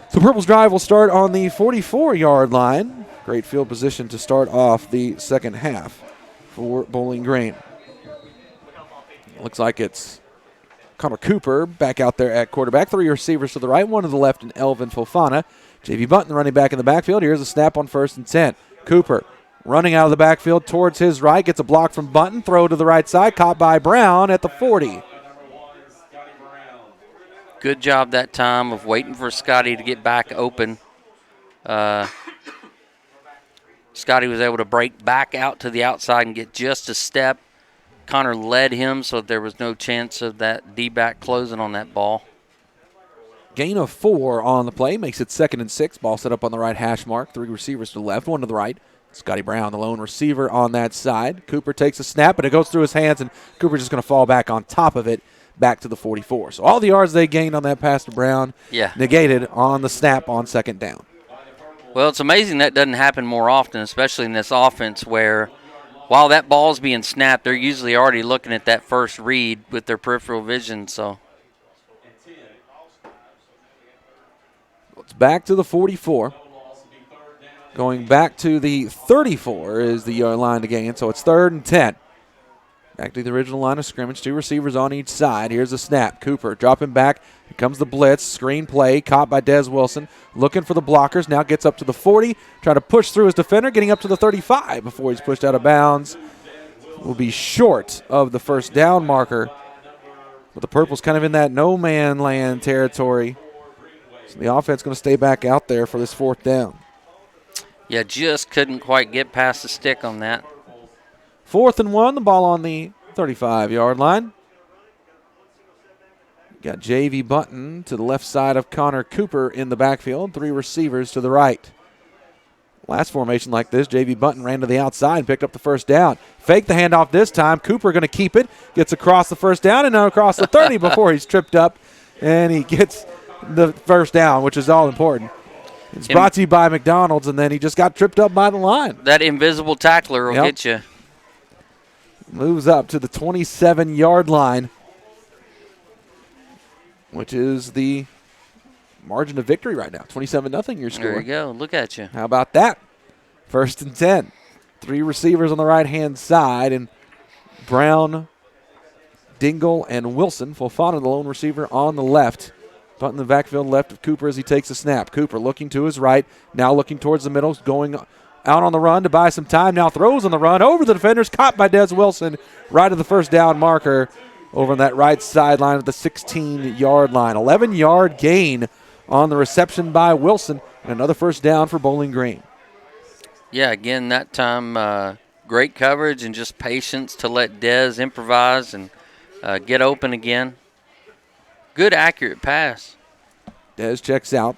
[SPEAKER 1] So Purple's drive will start on the 44-yard line. Great field position to start off the second half for Bowling Green. Looks like it's Connor Cooper back out there at quarterback. 3 receivers to the right, 1 to the left, and Elvin Fofana. J.V. Button running back in the backfield. Here's a snap on 1st and 10. Cooper running out of the backfield towards his right. Gets a block from Button. Throw to the right side. Caught by Brown at the 40.
[SPEAKER 2] Good job that time of waiting for Scotty to get back open. Scotty was able to break back out to the outside and get just a step. Connor led him, so there was no chance of that D-back closing on that ball.
[SPEAKER 1] Gain of 4 on the play. Makes it 2nd and 6. Ball set up on the right hash mark. 3 receivers to the left, 1 to the right. Scotty Brown, the lone receiver on that side. Cooper takes a snap, but it goes through his hands, and Cooper's just going to fall back on top of it, back to the 44. So all the yards they gained on that pass to Brown negated on the snap on 2nd down.
[SPEAKER 2] Well, it's amazing that doesn't happen more often, especially in this offense where while that ball's being snapped, they're usually already looking at that first read with their peripheral vision. So
[SPEAKER 1] it's back to the 44. Going back to the 34 is the line to gain, so it's 3rd and 10. Back to the original line of scrimmage. 2 receivers on each side. Here's a snap. Cooper dropping back. Here comes the blitz. Screen play. Caught by Des Wilson. Looking for the blockers. Now gets up to the 40. Trying to push through his defender. Getting up to the 35 before he's pushed out of bounds. Will be short of the 1st down marker. But the Purple's kind of in that no-man land territory. So the offense going to stay back out there for this 4th down.
[SPEAKER 2] Yeah, just couldn't quite get past the stick on that.
[SPEAKER 1] 4th and 1, the ball on the 35-yard line. Got J.V. Button to the left side of Connor Cooper in the backfield. 3 receivers to the right. Last formation like this, J.V. Button ran to the outside and picked up the 1st down. Fake the handoff this time. Cooper going to keep it. Gets across the 1st down and now across the 30 before he's tripped up. And he gets the 1st down, which is all important. It's brought to you by McDonald's, and then he just got tripped up by the line.
[SPEAKER 2] That invisible tackler will get you.
[SPEAKER 1] Moves up to the 27-yard line, which is the margin of victory right now. 27-0 your score.
[SPEAKER 2] There you go. Look at you.
[SPEAKER 1] How about that? 1st and 10. 3 receivers on the right-hand side, and Brown, Dingle, and Wilson. Fofana, the lone receiver, on the left. Button in the backfield left of Cooper as he takes a snap. Cooper looking to his right, now looking towards the middle, going out on the run to buy some time. Now throws on the run over the defenders, caught by Des Wilson right at the 1st down marker over on that right sideline at the 16-yard line. 11-yard gain on the reception by Wilson, and another 1st down for Bowling Green.
[SPEAKER 2] Yeah, again, that time great coverage and just patience to let Des improvise and get open again. Good, accurate pass.
[SPEAKER 1] Des checks out,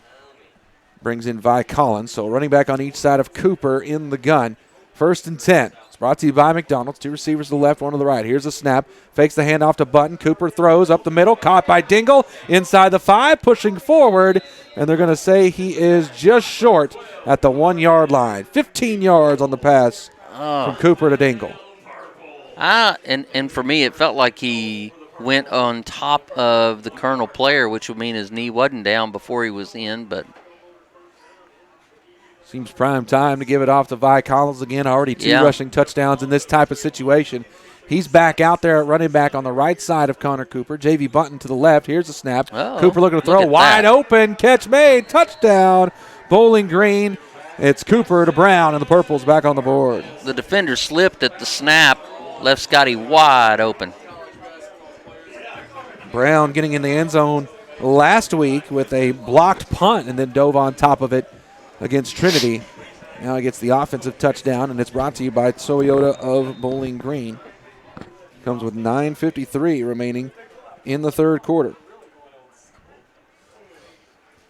[SPEAKER 1] brings in Vi Collins. So running back on each side of Cooper in the gun. 1st and 10. It's brought to you by McDonald's. 2 receivers to the left, 1 to the right. Here's a snap. Fakes the handoff to Button. Cooper throws up the middle. Caught by Dingle. Inside the 5, pushing forward. And they're going to say he is just short at the 1-yard line. 15 yards on the pass from Cooper to Dingle.
[SPEAKER 2] And for me, it felt like he went on top of the Colonel player, which would mean his knee wasn't down before he was in, but
[SPEAKER 1] seems prime time to give it off to Vi Collins again. Already 2 rushing touchdowns in this type of situation. He's back out there at running back on the right side of Connor Cooper. J.V. Button to the left. Here's a snap. Cooper looking to throw. Wide open. Catch made. Touchdown. Bowling Green. It's Cooper to Brown, and the Purple's back on the board.
[SPEAKER 2] The defender slipped at the snap, left Scotty wide open.
[SPEAKER 1] Brown getting in the end zone last week with a blocked punt and then dove on top of it against Trinity. Now he gets the offensive touchdown, and it's brought to you by Toyota of Bowling Green. Comes with 9:53 remaining in the 3rd quarter.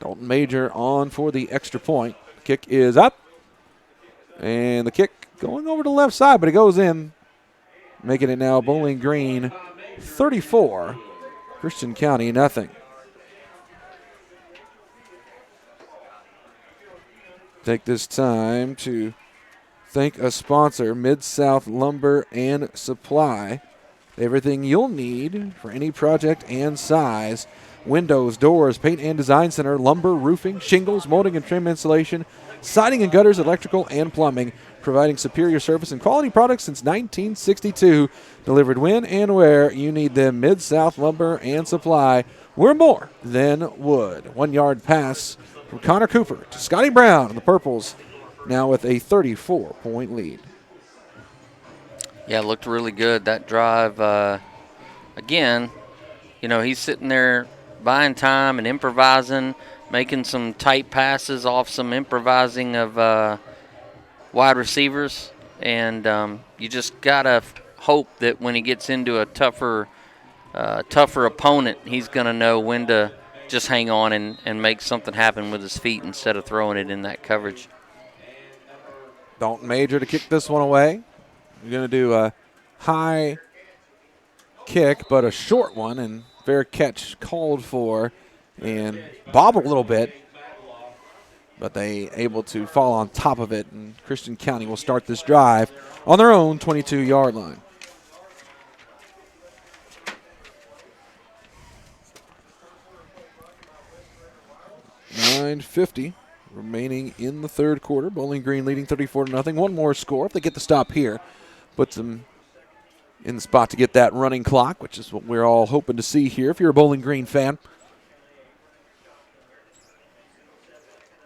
[SPEAKER 1] Dalton Major on for the extra point. Kick is up, and the kick going over to the left side, but it goes in, making it now Bowling Green 34, Christian County nothing. Take this time to thank a sponsor, Mid-South Lumber and Supply. Everything you'll need for any project and size. Windows, doors, paint and design center, lumber, roofing, shingles, molding and trim insulation, siding and gutters, electrical and plumbing. providing superior service and quality products since 1962. Delivered when and where you need them. Mid-South Lumber and Supply. We're more than wood. 1 yard pass from Connor Cooper to Scotty Brown, and the Purples now with a 34-point lead.
[SPEAKER 2] Yeah, it looked really good. That drive, again, he's sitting there buying time and improvising, making some tight passes off some improvising of wide receivers. And you just got to hope that when he gets into a tougher opponent, he's going to know when to just hang on and make something happen with his feet instead of throwing it in that coverage.
[SPEAKER 1] Dalton Major to kick this one away. You're going to do a high kick, but a short one, and fair catch called for and bobbled a little bit, but they able to fall on top of it, and Christian County will start this drive on their own 22-yard line. .950 remaining in the third quarter. Bowling Green leading 34-0. One more score if they get the stop here. Puts them in the spot to get that running clock, which is what we're all hoping to see here if you're a Bowling Green fan.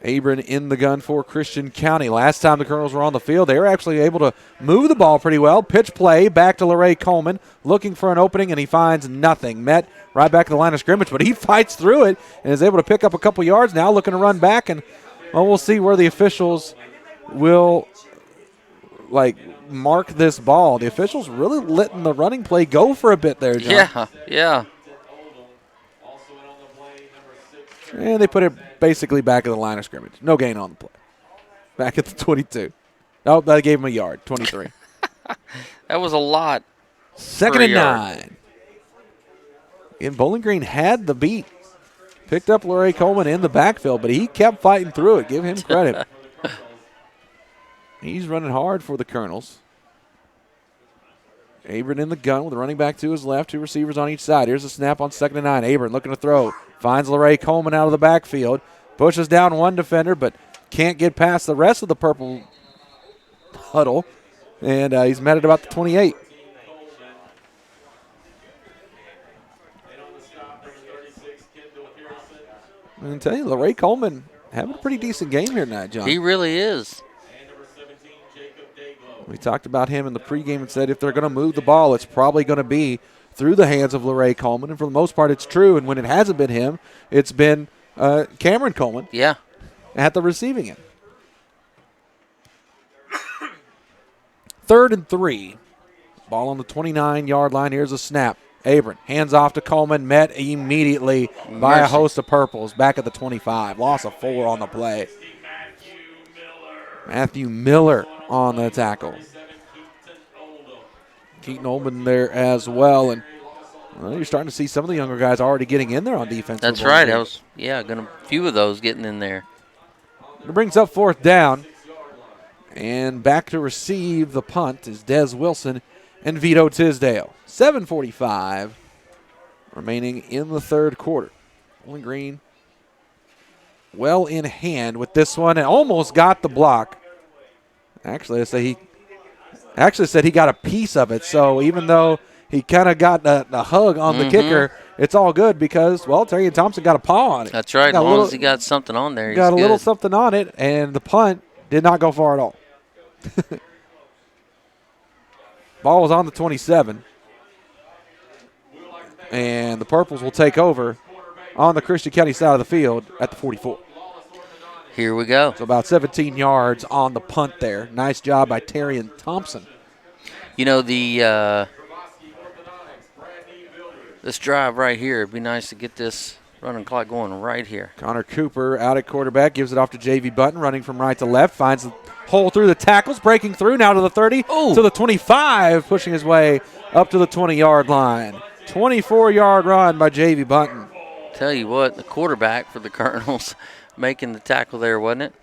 [SPEAKER 1] Abram in the gun for Christian County. Last time the Colonels were on the field, they were actually able to move the ball pretty well. Pitch play back to LeRae Coleman, looking for an opening, and he finds nothing. Met right back at the line of scrimmage, but he fights through it and is able to pick up a couple yards now, looking to run back. And we'll see where the officials will mark this ball. The officials really letting the running play go for a bit there, John.
[SPEAKER 2] Yeah.
[SPEAKER 1] And they put it basically back at the line of scrimmage. No gain on the play. Back at the 22. Nope, that gave him a yard, 23.
[SPEAKER 2] That was a lot.
[SPEAKER 1] Second and 9. And Bowling Green had the beat. Picked up LeRae Coleman in the backfield, but he kept fighting through it. Give him credit. He's running hard for the Colonels. Abram in the gun with the running back to his left, two receivers on each side. Here's a snap on 2nd and 9. Abram looking to throw. Finds LeRae Coleman out of the backfield. Pushes down one defender, but can't get past the rest of the Purple huddle. And he's met at about the 28. I can tell you, LeRae Coleman having a pretty decent game here tonight, John.
[SPEAKER 2] He really is.
[SPEAKER 1] We talked about him in the pregame and said if they're going to move the ball, it's probably going to be through the hands of LeRae Coleman. And for the most part, it's true. And when it hasn't been him, it's been Cameron Coleman at the receiving end. 3rd and 3. Ball on the 29-yard line. Here's a snap. Abram hands off to Coleman. Met immediately by a host of Purples back at the 25. Loss of 4 on the play. Matthew Miller on the tackle. Keaton Ullman there as well. And you're starting to see some of the younger guys already getting in there on defense.
[SPEAKER 2] That's right. A few of those getting in there.
[SPEAKER 1] It brings up 4th down. And back to receive the punt is Des Wilson and Vito Tisdale. 7:45 remaining in the third quarter. Bowling Green well in hand with this one and almost got the block. Actually, I said he got a piece of it. So even though he kind of got the hug on the kicker, it's all good because, Terry Thompson got a paw on it.
[SPEAKER 2] That's right. As long as he got something on there,
[SPEAKER 1] got a little something on it, and the punt did not go far at all. Ball was on the 27. And the Purples will take over on the Christian County side of the field at the 44.
[SPEAKER 2] Here we go.
[SPEAKER 1] So about 17 yards on the punt there. Nice job by Terry and Thompson.
[SPEAKER 2] This drive right here, it'd be nice to get this running clock going right here.
[SPEAKER 1] Connor Cooper out at quarterback, gives it off to J.V. Button, running from right to left, finds the hole through the tackles, breaking through now to the 30, to the 25, pushing his way up to the 20-yard line. 24-yard run by J.V. Button.
[SPEAKER 2] Tell you what, the quarterback for the Colonels making the tackle there, wasn't it?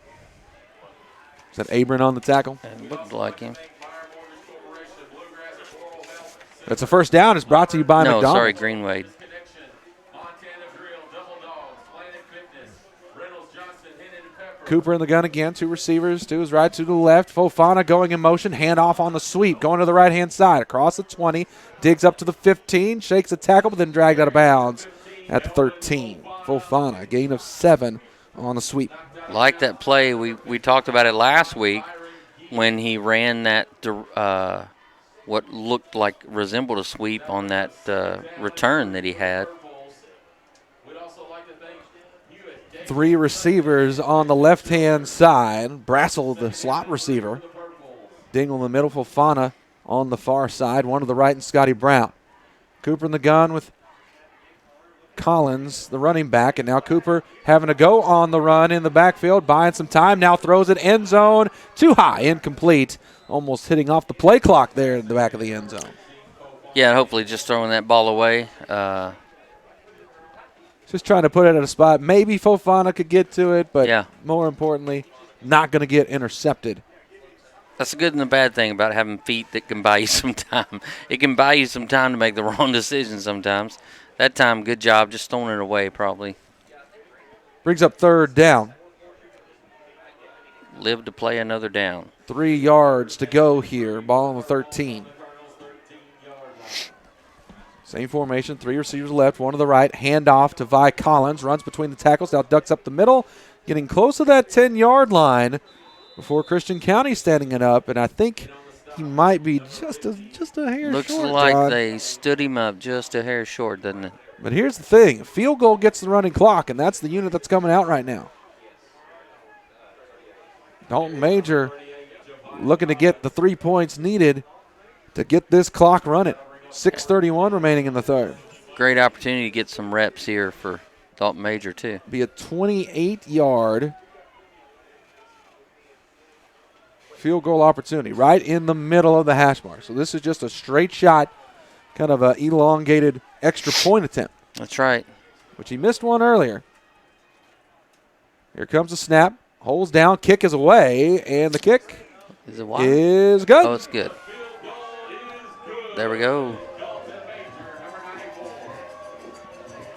[SPEAKER 1] Is that Abram on the tackle?
[SPEAKER 2] It looked like him.
[SPEAKER 1] That's a first down. It's brought to you by McDonald's.
[SPEAKER 2] No, sorry, Greenwade.
[SPEAKER 1] Cooper in the gun again. 2 receivers to his right, to the left. Fofana going in motion. Handoff on the sweep. Going to the right-hand side. Across the 20. Digs up to the 15. Shakes a tackle, but then dragged out of bounds at the 13. Fofana, gain of 7 on the sweep.
[SPEAKER 2] Like that play, we talked about it last week when he ran that what looked like resembled a sweep on that return that he had.
[SPEAKER 1] 3 receivers on the left-hand side. Brassel, the slot receiver. Dingle in the middle. Fofana on the far side. 1 to the right, and Scotty Brown. Cooper in the gun with Collins, the running back, and now Cooper having to go on the run in the backfield, buying some time. Now throws it end zone, too high, incomplete. Almost hitting off the play clock there in the back of the end zone.
[SPEAKER 2] Yeah, hopefully just throwing that ball away.
[SPEAKER 1] Just trying to put it at a spot. Maybe Fofana could get to it, but
[SPEAKER 2] yeah,
[SPEAKER 1] more importantly, not going to get intercepted.
[SPEAKER 2] That's a good and a bad thing about having feet that can buy you some time. It can buy you some time to make the wrong decision sometimes. That time, good job, just throwing it away probably.
[SPEAKER 1] Brings up 3rd down.
[SPEAKER 2] Live to play another down.
[SPEAKER 1] 3 yards to go here. Ball on the 13. Same formation, 3 receivers left, 1 to the right. Handoff to Vi Collins. Runs between the tackles, now ducks up the middle. Getting close to that 10-yard line before Christian County standing it up. And I think he might be just a hair
[SPEAKER 2] Looks
[SPEAKER 1] short.
[SPEAKER 2] Looks like
[SPEAKER 1] John.
[SPEAKER 2] They stood him up just a hair short, doesn't it?
[SPEAKER 1] But here's the thing. Field goal gets the running clock, and that's the unit that's coming out right now. Dalton Major looking to get the 3 points needed to get this clock running. 6:31 remaining in the 3rd.
[SPEAKER 2] Great opportunity to get some reps here for Dalton Major, too.
[SPEAKER 1] Be a 28-yard field goal opportunity right in the middle of the hash mark. So this is just a straight shot, kind of an elongated extra point attempt.
[SPEAKER 2] That's right.
[SPEAKER 1] Which he missed one earlier. Here comes the snap. Holds down, kick is away, and the kick
[SPEAKER 2] is it wide?
[SPEAKER 1] Is good.
[SPEAKER 2] Oh, it's good. There we go.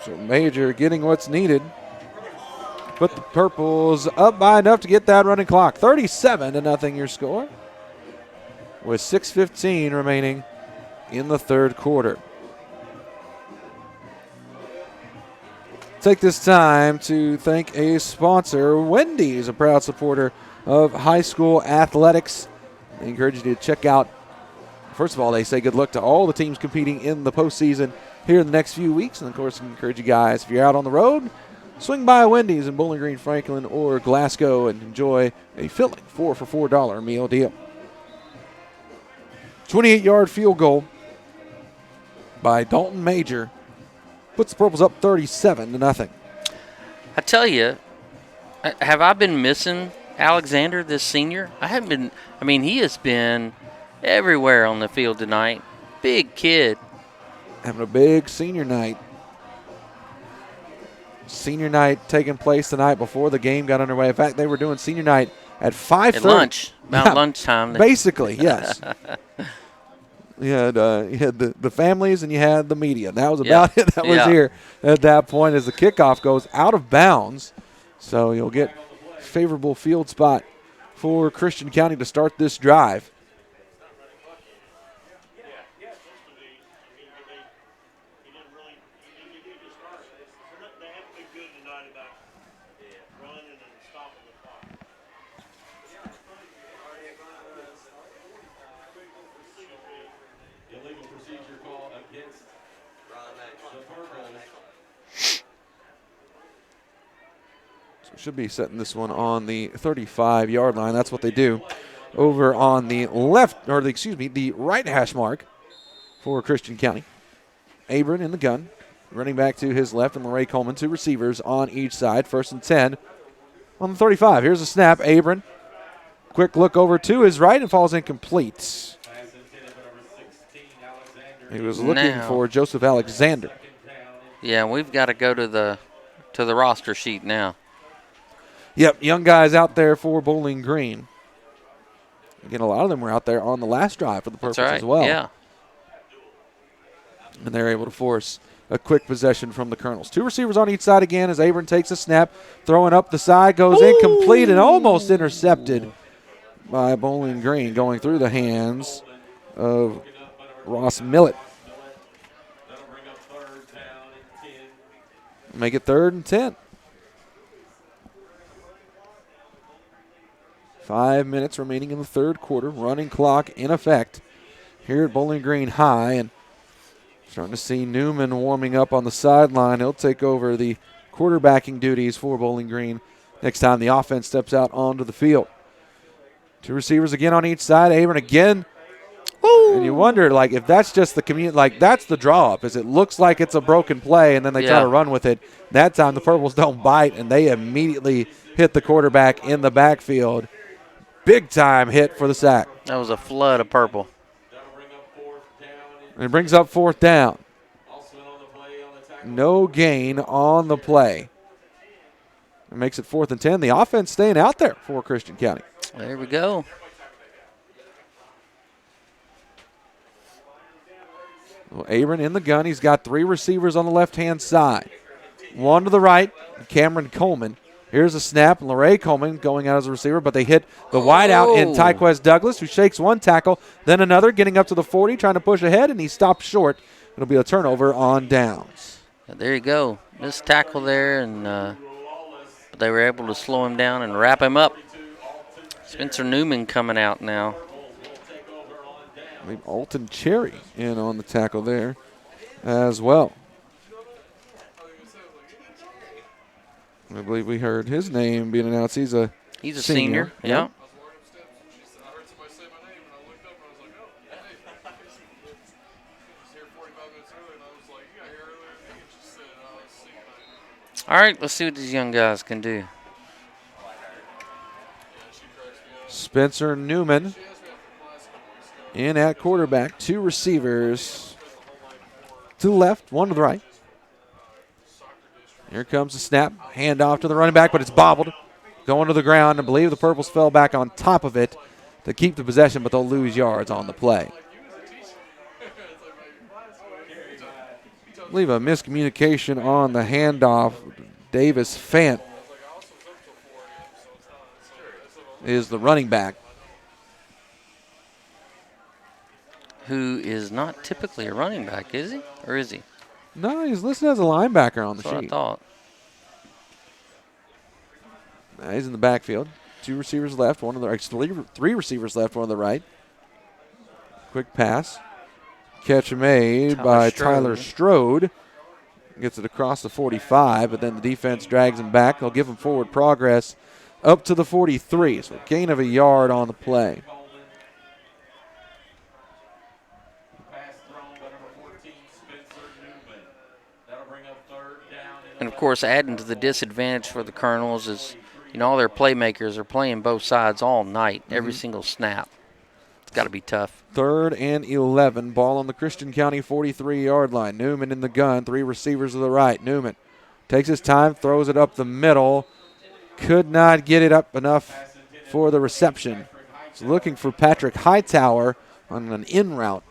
[SPEAKER 1] So Major getting what's needed. Put the Purples up by enough to get that running clock. 37-0 your score. With 6:15 remaining in the 3rd quarter. Take this time to thank a sponsor. Wendy's, a proud supporter of high school athletics. I encourage you to check out. First of all, they say good luck to all the teams competing in the postseason here in the next few weeks. And, of course, I encourage you guys, if you're out on the road, swing by Wendy's in Bowling Green, Franklin, or Glasgow and enjoy a filling $4 for $4 meal deal. 28-yard field goal by Dalton Major puts the Purples up 37-0.
[SPEAKER 2] I tell you, have I been missing Alexander, this senior? I haven't been. I mean, he has been everywhere on the field tonight. Big kid.
[SPEAKER 1] Having a big senior night. Senior night taking place the night before the game got underway. In fact, they were doing senior night at 5:30.
[SPEAKER 2] At lunch, about lunchtime.
[SPEAKER 1] Basically, yes. You had the families and you had the media. That was about it. That was here at that point as the kickoff goes out of bounds. So you'll get favorable field spot for Christian County to start this drive. Should be setting this one on the 35-yard line. That's what they do over on the left, or the right hash mark for Christian County. Abram in the gun, running back to his left, and LeRae Coleman, 2 receivers on each side. 1st and 10 on the 35. Here's a snap. Abram, quick look over to his right and falls incomplete. He was looking for Joseph Alexander.
[SPEAKER 2] Yeah, we've got to go to the roster sheet now.
[SPEAKER 1] Yep, young guys out there for Bowling Green. Again, a lot of them were out there on the last drive for the Purples as well.
[SPEAKER 2] Yeah.
[SPEAKER 1] And they're able to force a quick possession from the Colonels. 2 receivers on each side again as Abram takes a snap, throwing up the side, goes incomplete and almost intercepted by Bowling Green, going through the hands of Ross Millett. Make it 3rd and 10. 5 minutes remaining in the third quarter. Running clock in effect here at Bowling Green High. And starting to see Newman warming up on the sideline. He'll take over the quarterbacking duties for Bowling Green next time the offense steps out onto the field. 2 receivers again on each side. Abram again. Woo! And you wonder, like, if that's just the community, like, that's the draw up, is it looks like it's a broken play and then they try to run with it. That time the Purples don't bite and they immediately hit the quarterback in the backfield. Big time hit for the sack.
[SPEAKER 2] That was a flood of purple.
[SPEAKER 1] And it brings up 4th down. No gain on the play. It makes it 4th and 10. The offense staying out there for Christian County.
[SPEAKER 2] There we go.
[SPEAKER 1] Well, Abram in the gun. He's got 3 receivers on the left-hand side. 1 to the right, Cameron Coleman. Here's a snap. Larray Coleman going out as a receiver, but they hit the wideout in Tyquez Douglas, who shakes 1 tackle, then another, getting up to the 40, trying to push ahead, and he stops short. It'll be a turnover on downs.
[SPEAKER 2] There you go. Missed tackle there, and but they were able to slow him down and wrap him up. Spencer Newman coming out now.
[SPEAKER 1] I believe Alton Cherry in on the tackle there as well. I believe we heard his name being announced. He's a
[SPEAKER 2] senior. Yeah. All right, let's see what these young guys can do.
[SPEAKER 1] Spencer Newman in at quarterback. 2 receivers to the left, 1 to the right. Here comes the snap. Hand off to the running back, but it's bobbled. Going to the ground. I believe the Purples fell back on top of it to keep the possession, but they'll lose yards on the play. I believe a miscommunication on the handoff. Davis Fant is the running back.
[SPEAKER 2] Who is not typically a running back, is he? Or is he?
[SPEAKER 1] No, he's listed as a linebacker on the
[SPEAKER 2] That's what
[SPEAKER 1] sheet.
[SPEAKER 2] I thought.
[SPEAKER 1] He's in the backfield. 2 receivers left, 1 on the right. 3 receivers left, 1 on the right. Quick pass. Catch made by Tyler Strode. Gets it across the 45, but then the defense drags him back. They'll give him forward progress up to the 43. So a gain of a yard on the play.
[SPEAKER 2] And, of course, adding to the disadvantage for the Colonels is, you know, all their playmakers are playing both sides all night, every single snap. It's got to be tough.
[SPEAKER 1] 3rd and 11. Ball on the Christian County 43-yard line. Newman in the gun. 3 receivers to the right. Newman takes his time, throws it up the middle. Could not get it up enough for the reception. He's looking for Patrick Hightower on an in route.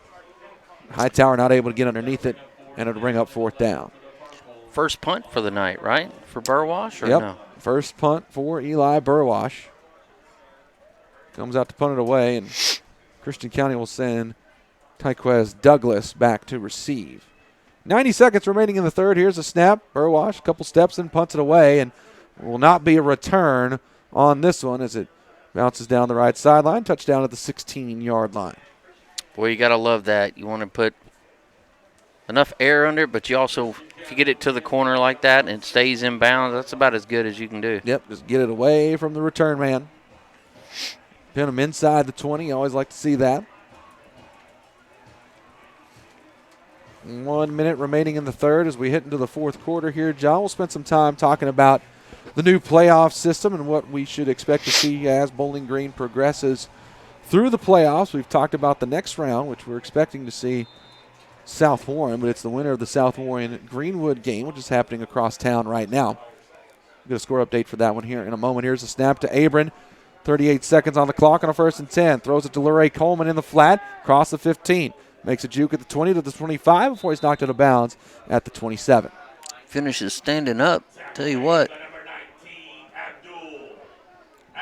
[SPEAKER 1] Hightower not able to get underneath it, and it'll bring up 4th down.
[SPEAKER 2] First punt for the night, right? For Burwash or
[SPEAKER 1] yep.
[SPEAKER 2] no?
[SPEAKER 1] First punt for Eli Burwash. Comes out to punt it away, and Christian County will send Tyquez Douglas back to receive. 90 seconds remaining in the third. Here's a snap. Burwash, a couple steps and punts it away, and will not be a return on this one as it bounces down the right sideline. Touchdown at the 16-yard line.
[SPEAKER 2] Boy, you got to love that. You want to put enough air under it, but you also, if you get it to the corner like that and it stays in bounds, that's about as good as you can do.
[SPEAKER 1] Yep, just get it away from the return man. Pin them inside the 20. I always like to see that. 1 minute remaining in the third as we hit into the fourth quarter here. John, we'll spend some time talking about the new playoff system and what we should expect to see as Bowling Green progresses through the playoffs. We've talked about the next round, which we're expecting to see South Warren, but it's the winner of the South Warren Greenwood game, which is happening across town right now. We'll get a score update for that one here in a moment. Here's a snap to Abram. 38 seconds on the clock on a 1st and 10. Throws it to Luray Coleman in the flat. Across the 15. Makes a juke at the 20 to the 25 before he's knocked out of bounds at the 27.
[SPEAKER 2] Finishes standing up. Tell you what.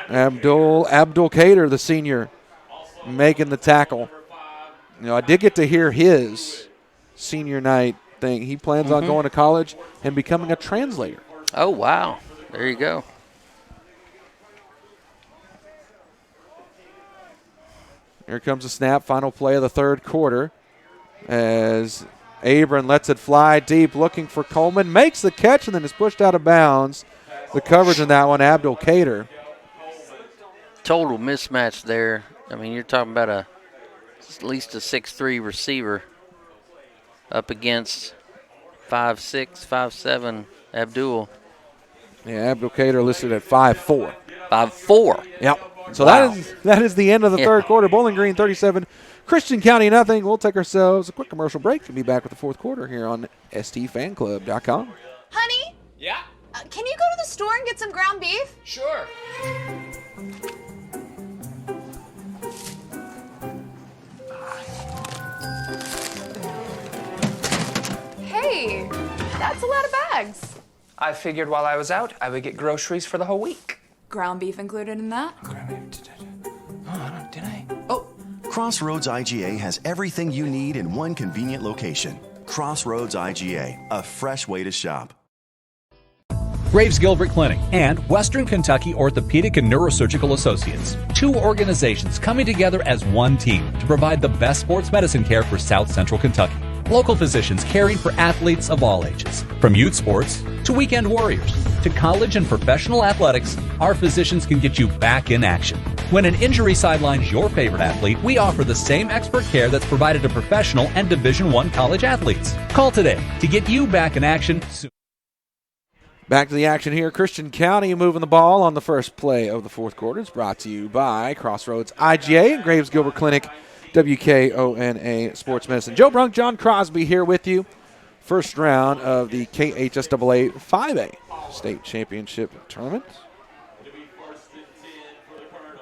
[SPEAKER 1] Abdul Kader, the senior, making the tackle. I did get to hear his senior night thing. He plans on going to college and becoming a translator.
[SPEAKER 2] Oh, wow. There you go.
[SPEAKER 1] Here comes the snap, final play of the third quarter as Abram lets it fly deep, looking for Coleman, makes the catch, and then is pushed out of bounds. The coverage in that one, Abdul Kader.
[SPEAKER 2] Total mismatch there. I mean, you're talking about at least a 6'3" receiver up against 5'6", 5'7" Abdul.
[SPEAKER 1] Yeah, Abdul Kader listed at 5'4".
[SPEAKER 2] 5'4".
[SPEAKER 1] Yep. So
[SPEAKER 2] wow.
[SPEAKER 1] that is the end of the third quarter. Bowling Green 37, Christian County nothing. We'll take ourselves a quick commercial break. We'll be back with the fourth quarter here on stfanclub.com.
[SPEAKER 3] Honey?
[SPEAKER 4] Yeah?
[SPEAKER 3] Can you go to the store and get some ground beef?
[SPEAKER 4] Sure.
[SPEAKER 3] Hey, that's a lot of bags.
[SPEAKER 4] I figured while I was out, I would get groceries for the whole week.
[SPEAKER 3] Ground beef included in that?
[SPEAKER 4] Oh, did I?
[SPEAKER 3] Oh.
[SPEAKER 5] Crossroads IGA has everything you need in one convenient location. Crossroads IGA, a fresh way to shop.
[SPEAKER 6] Graves Gilbert Clinic and Western Kentucky Orthopedic and Neurosurgical Associates, two organizations coming together as one team to provide the best sports medicine care for South Central Kentucky. Local physicians caring for athletes of all ages. From youth sports to weekend warriors to college and professional athletics, our physicians can get you back in action. When an injury sidelines your favorite athlete, we offer the same expert care that's provided to professional and Division I college athletes. Call today to get you back in action soon.
[SPEAKER 1] Back to the action here. Christian County moving the ball on the first play of the fourth quarter. It's brought to you by Crossroads IGA and Graves Gilbert Clinic, WKONA Sports Medicine. Joe Brunk, John Crosby here with you. First round of the KHSAA 5A State Championship Tournament.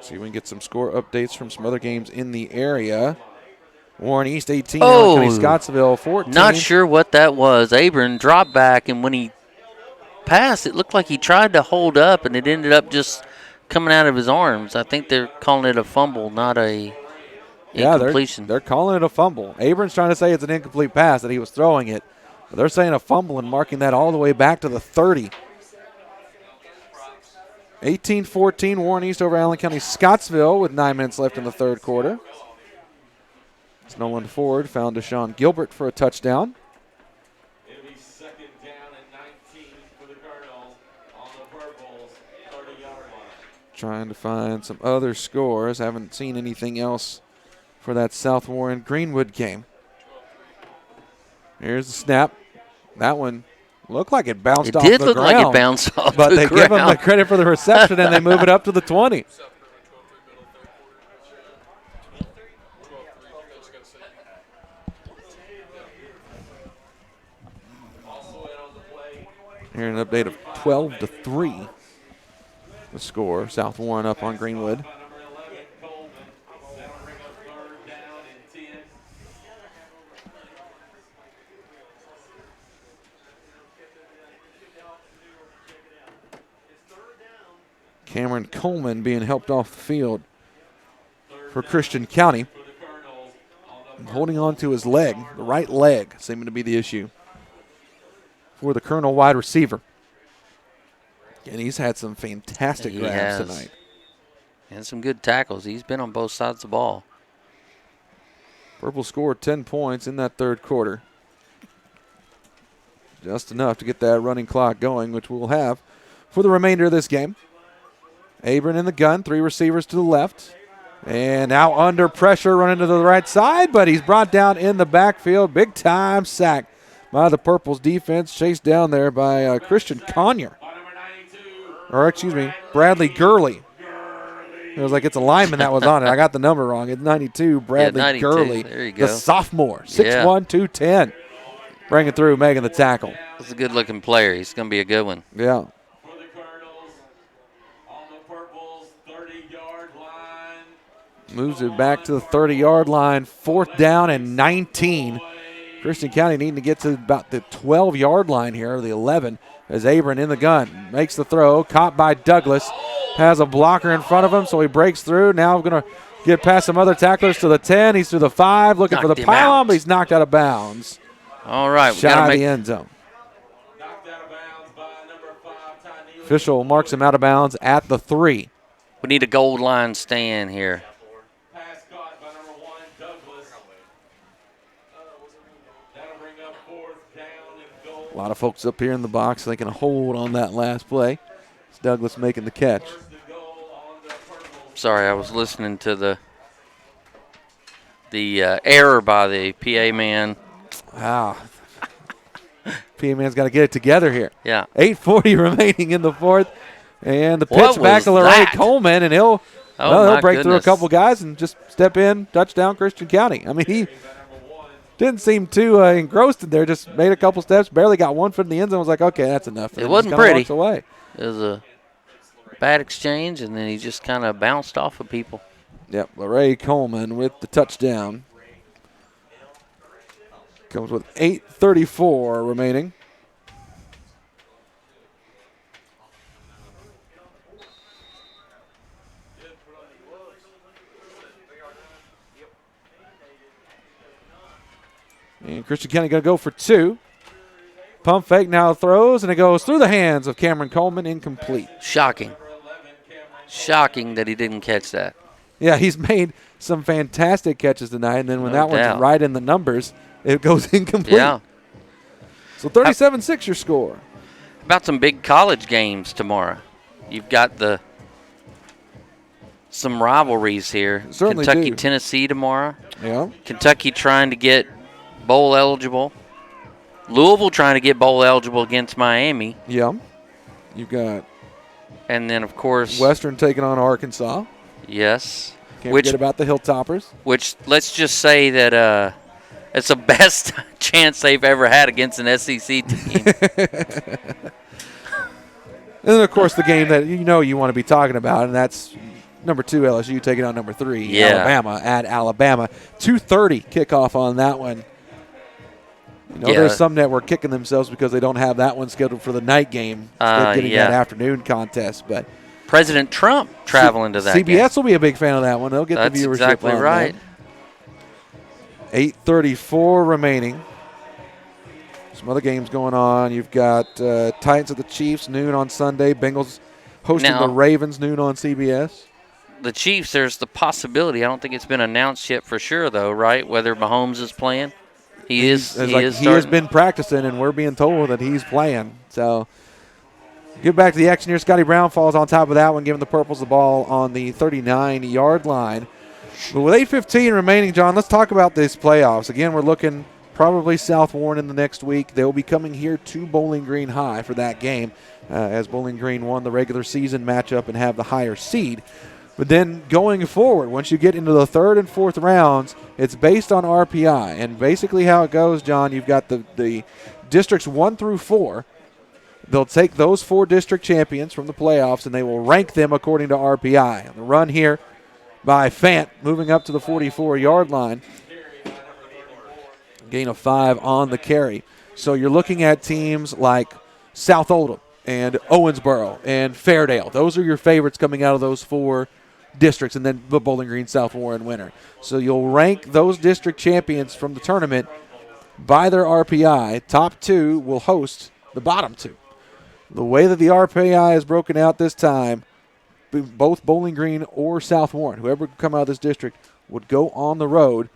[SPEAKER 1] See if we can get some score updates from some other games in the area. Warren East 18, Allen County Scottsville 14.
[SPEAKER 2] Not sure what that was. Abram dropped back, and when he passed, it looked like he tried to hold up, and it ended up just coming out of his arms. I think they're calling it a fumble, not a incompletion.
[SPEAKER 1] They're calling it a fumble. Abram's trying to say it's an incomplete pass, that he was throwing it. But they're saying a fumble and marking that all the way back to the 30. 18-14, Warren East over Allen County Scottsville with 9 minutes left in the third quarter. It's Nolan Ford found Deshaun Gilbert for a touchdown.
[SPEAKER 7] It'll be second down and 19 for the Cardinals on the Purples, 30-yard line.
[SPEAKER 1] Trying to find some other scores. Haven't seen anything else for that South Warren Greenwood game. Here's the snap. That one looked like it bounced off the ground.
[SPEAKER 2] It did look like it bounced off the ground.
[SPEAKER 1] But they give him the credit for the reception, and they move it up to the 20. Here an update of 12-3. The score. South Warren up on Greenwood. Cameron Coleman being helped off the field for Christian County. Holding on to his leg, the right leg, seeming to be the issue for the Colonel wide receiver. And he's had some fantastic grabs tonight.
[SPEAKER 2] And some good tackles. He's been on both sides of the ball.
[SPEAKER 1] Purple scored 10 points in that third quarter. Just enough to get that running clock going, which we'll have for the remainder of this game. Abram in the gun, 3 receivers to the left. And now under pressure, running to the right side, but he's brought down in the backfield. Big time sack by the Purples defense, chased down there by Christian Conyer. Or, excuse me, Bradley Gurley. It was like it's a lineman that was on it. I got the number wrong. It's 92, Bradley
[SPEAKER 2] 92.
[SPEAKER 1] Gurley.
[SPEAKER 2] There you go.
[SPEAKER 1] The sophomore, 6'1", 210. Bringing through, making the tackle.
[SPEAKER 2] That's a good-looking player. He's going to be a good one.
[SPEAKER 1] Yeah. Moves it back to the 30-yard line. 4th down and 19. Christian County needing to get to about the 12-yard line here, or the 11, as Abram in the gun. Makes the throw. Caught by Douglas. Has a blocker in front of him, so he breaks through. Now going to get past some other tacklers to the 10. He's through the 5, looking for the pylon, but he's knocked out of bounds.
[SPEAKER 2] All right.
[SPEAKER 1] Shot out of the end zone. Official marks him out of bounds at the 3.
[SPEAKER 2] We need a gold line stand here.
[SPEAKER 1] A lot of folks up here in the box thinking a hold on that last play. It's Douglas making the catch.
[SPEAKER 2] Sorry, I was listening to the error by the PA man.
[SPEAKER 1] Wow. PA man's got to get it together here.
[SPEAKER 2] Yeah.
[SPEAKER 1] 8:40 remaining in the 4th. And the pitch back to Larray Coleman, and he'll break through a couple guys and just step in, touchdown Christian County. I mean, he didn't seem too engrossed in there, just made a couple steps, barely got one foot in the end zone, was like, okay, that's enough.
[SPEAKER 2] It wasn't pretty.
[SPEAKER 1] Walks away.
[SPEAKER 2] It was a bad exchange, and then he just kind of bounced off of people.
[SPEAKER 1] Yep, Larray Coleman with the touchdown. Comes with 8:34 remaining. And Christian County going to go for 2. Pump fake now throws, and it goes through the hands of Cameron Coleman, incomplete.
[SPEAKER 2] Shocking. Shocking that he didn't catch that.
[SPEAKER 1] Yeah, he's made some fantastic catches tonight, and then when that one's right in the numbers, it goes incomplete.
[SPEAKER 2] Yeah.
[SPEAKER 1] So 37-6 your score.
[SPEAKER 2] About some big college games tomorrow. You've got some rivalries here.
[SPEAKER 1] Certainly
[SPEAKER 2] Kentucky,
[SPEAKER 1] do.
[SPEAKER 2] Tennessee tomorrow.
[SPEAKER 1] Yeah.
[SPEAKER 2] Kentucky trying to get bowl eligible. Louisville trying to get bowl eligible against Miami.
[SPEAKER 1] Yeah. You've got.
[SPEAKER 2] And then, of course,
[SPEAKER 1] Western taking on Arkansas.
[SPEAKER 2] Yes.
[SPEAKER 1] Can't forget about the Hilltoppers. Which,
[SPEAKER 2] let's just say that it's the best chance they've ever had against an SEC team.
[SPEAKER 1] And then, of course, the game that you want to be talking about, and that's number 2 LSU taking on number 3 Alabama at Alabama. 2:30 kickoff on that one. There's some network kicking themselves because they don't have that one scheduled for the night game. Instead getting that afternoon contest. But
[SPEAKER 2] President Trump traveling to that
[SPEAKER 1] CBS
[SPEAKER 2] game.
[SPEAKER 1] will be a big fan of that one. They'll get the viewership
[SPEAKER 2] exactly
[SPEAKER 1] on
[SPEAKER 2] right.
[SPEAKER 1] That. 8:34 remaining. Some other games going on. You've got Titans at the Chiefs, noon on Sunday. Bengals hosting the Ravens, noon on CBS.
[SPEAKER 2] The Chiefs, there's the possibility. I don't think it's been announced yet for sure, though, right? Whether Mahomes is playing. He is
[SPEAKER 1] been practicing, and we're being told that he's playing. So get back to the action here. Scotty Brown falls on top of that one, giving the Purples the ball on the 39-yard line. But with 8:15 remaining, John, let's talk about these playoffs. Again, we're looking probably South Warren in the next week. They'll be coming here to Bowling Green High for that game, as Bowling Green won the regular season matchup and have the higher seed. But then going forward, once you get into the 3rd and 4th rounds, it's based on RPI. And basically how it goes, John, you've got the districts 1 through 4. They'll take those 4 district champions from the playoffs, and they will rank them according to RPI. The run here by Fant, moving up to the 44-yard line. Gain of 5 on the carry. So you're looking at teams like South Oldham and Owensboro and Fairdale. Those are your favorites coming out of those 4 districts, and then the Bowling Green South Warren winner. So you'll rank those district champions from the tournament by their RPI. Top 2 will host the bottom 2. The way that the RPI is broken out this time, both Bowling Green or South Warren, whoever could come out of this district, would go on the road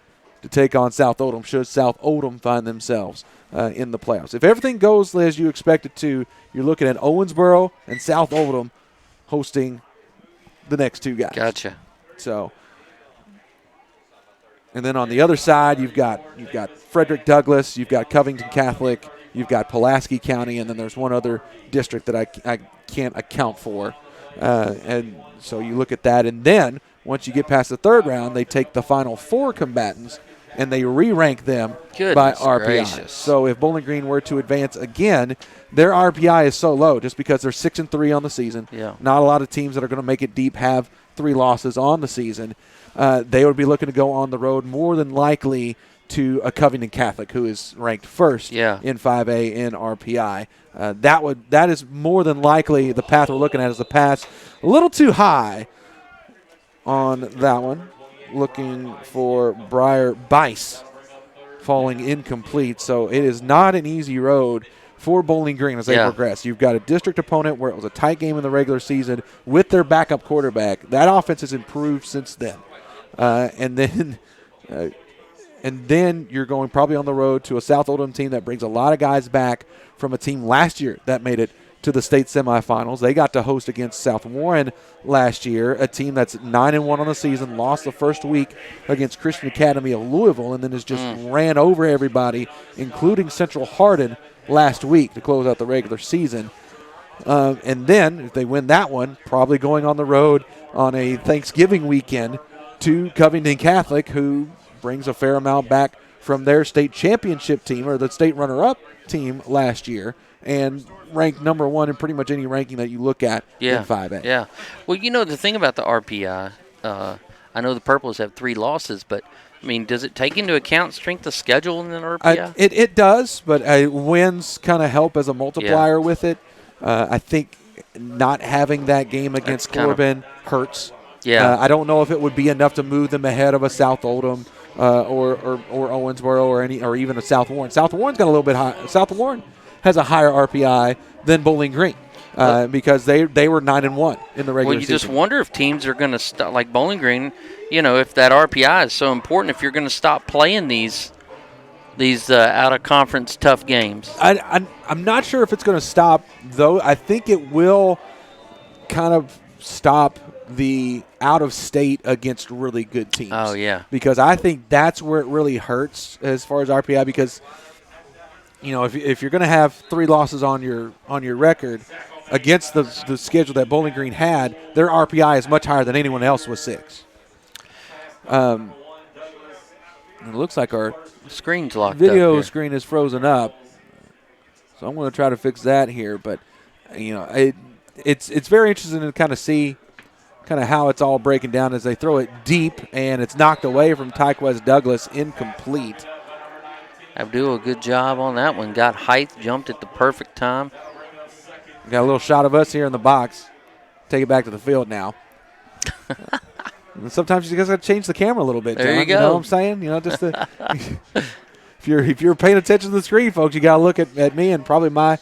[SPEAKER 1] to take on South Oldham should South Oldham find themselves in the playoffs. If everything goes as you expect it to, you're looking at Owensboro and South Oldham hosting the next 2 guys.
[SPEAKER 2] Gotcha.
[SPEAKER 1] So, and then on the other side, you've got Frederick Douglass, you've got Covington Catholic, you've got Pulaski County, and then there's one other district that I can't account for. And so you look at that, and then once you get past the 3rd round, they take the final 4 combatants and they re-rank them by RPI.
[SPEAKER 2] Gracious.
[SPEAKER 1] So if Bowling Green were to advance again, their RPI is so low just because they're 6-3 on the season.
[SPEAKER 2] Yeah.
[SPEAKER 1] Not a lot of teams that are going to make it deep have 3 losses on the season, they would be looking to go on the road more than likely to a Covington Catholic, who is ranked first in 5A in RPI. That is more than likely the path we're looking at. Is the pass a little too high on that one? Looking for Briar Bice, falling incomplete. So it is not an easy road for Bowling Green as they progress. You've got a district opponent where it was a tight game in the regular season with their backup quarterback. That offense has improved since then. And then you're going probably on the road to a South Oldham team that brings a lot of guys back from a team last year that made it to the state semifinals. They got to host against South Warren last year, a team that's 9-1 on the season, lost the first week against Christian Academy of Louisville, and then has just ran over everybody, including Central Hardin, last week to close out the regular season. And then, if they win that one, probably going on the road on a Thanksgiving weekend to Covington Catholic, who brings a fair amount back from their state championship team, or the state runner-up team last year, and ranked number 1 in pretty much any ranking that you look at in 5A.
[SPEAKER 2] Yeah. Well, the thing about the RPI, I know the Purples have 3 losses, but, I mean, does it take into account strength of schedule in an RPI?
[SPEAKER 1] It does, but wins kind of help as a multiplier with it. I think not having that game against Corbin hurts.
[SPEAKER 2] Yeah.
[SPEAKER 1] I don't know if it would be enough to move them ahead of a South Oldham or Owensboro or even a South Warren. South Warren's got a little bit high. South Warren has a higher RPI than Bowling Green because they were 9-1 in the regular season.
[SPEAKER 2] Well, you just wonder if teams are going to stop, like Bowling Green. If that RPI is so important, if you're going to stop playing these out of conference tough games.
[SPEAKER 1] I'm not sure if it's going to stop, though. I think it will kind of stop the out of state against really good teams.
[SPEAKER 2] Oh, yeah.
[SPEAKER 1] Because I think that's where it really hurts as far as RPI, because if you're going to have 3 losses on your record against the schedule that Bowling Green had, their RPI is much higher than anyone else with 6. It looks like our
[SPEAKER 2] screen's locked
[SPEAKER 1] video
[SPEAKER 2] up
[SPEAKER 1] screen is frozen up, so I'm going to try to fix that here. But it's very interesting to kind of see kind of how it's all breaking down as they throw it deep, and it's knocked away from Tyquez Douglas, incomplete.
[SPEAKER 2] Abdul, good job on that one. Got height, jumped at the perfect time.
[SPEAKER 1] We got a little shot of us here in the box. Take it back to the field now. And sometimes you guys got to change the camera a little bit, John.
[SPEAKER 2] There you go.
[SPEAKER 1] You know what I'm saying? Just if you're paying attention to the screen, folks, you got to look at me and probably my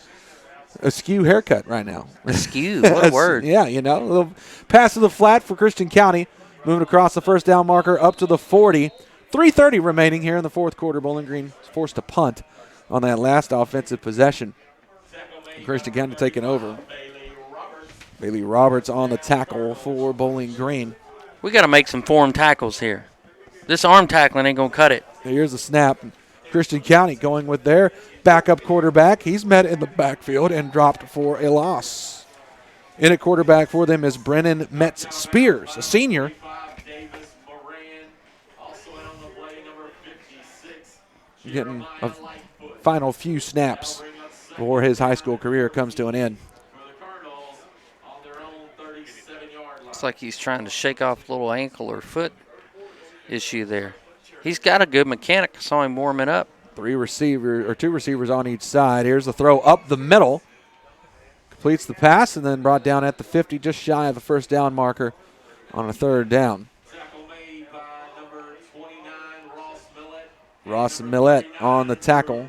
[SPEAKER 1] askew haircut right now.
[SPEAKER 2] Askew, what a word.
[SPEAKER 1] Yeah, a little pass to the flat for Christian County. Moving across the first down marker up to the 40. 3:30 remaining here in the fourth quarter. Bowling Green is forced to punt on that last offensive possession. Christian County taking over. Bailey Roberts on the tackle for Bowling Green.
[SPEAKER 2] We got to make some form tackles here. This arm tackling ain't going to cut it.
[SPEAKER 1] Here's the snap. Christian County going with their backup quarterback. He's met in the backfield and dropped for a loss. In at quarterback for them is Brennan Metz Spears, a senior. Getting a final few snaps before his high school career comes to an end.
[SPEAKER 2] Looks like he's trying to shake off a little ankle or foot issue there. He's got a good mechanic. I saw him warming up.
[SPEAKER 1] 2 receivers on each side. Here's the throw up the middle. Completes the pass and then brought down at the 50, just shy of the first down marker on a 3rd down. Ross Millett on the tackle.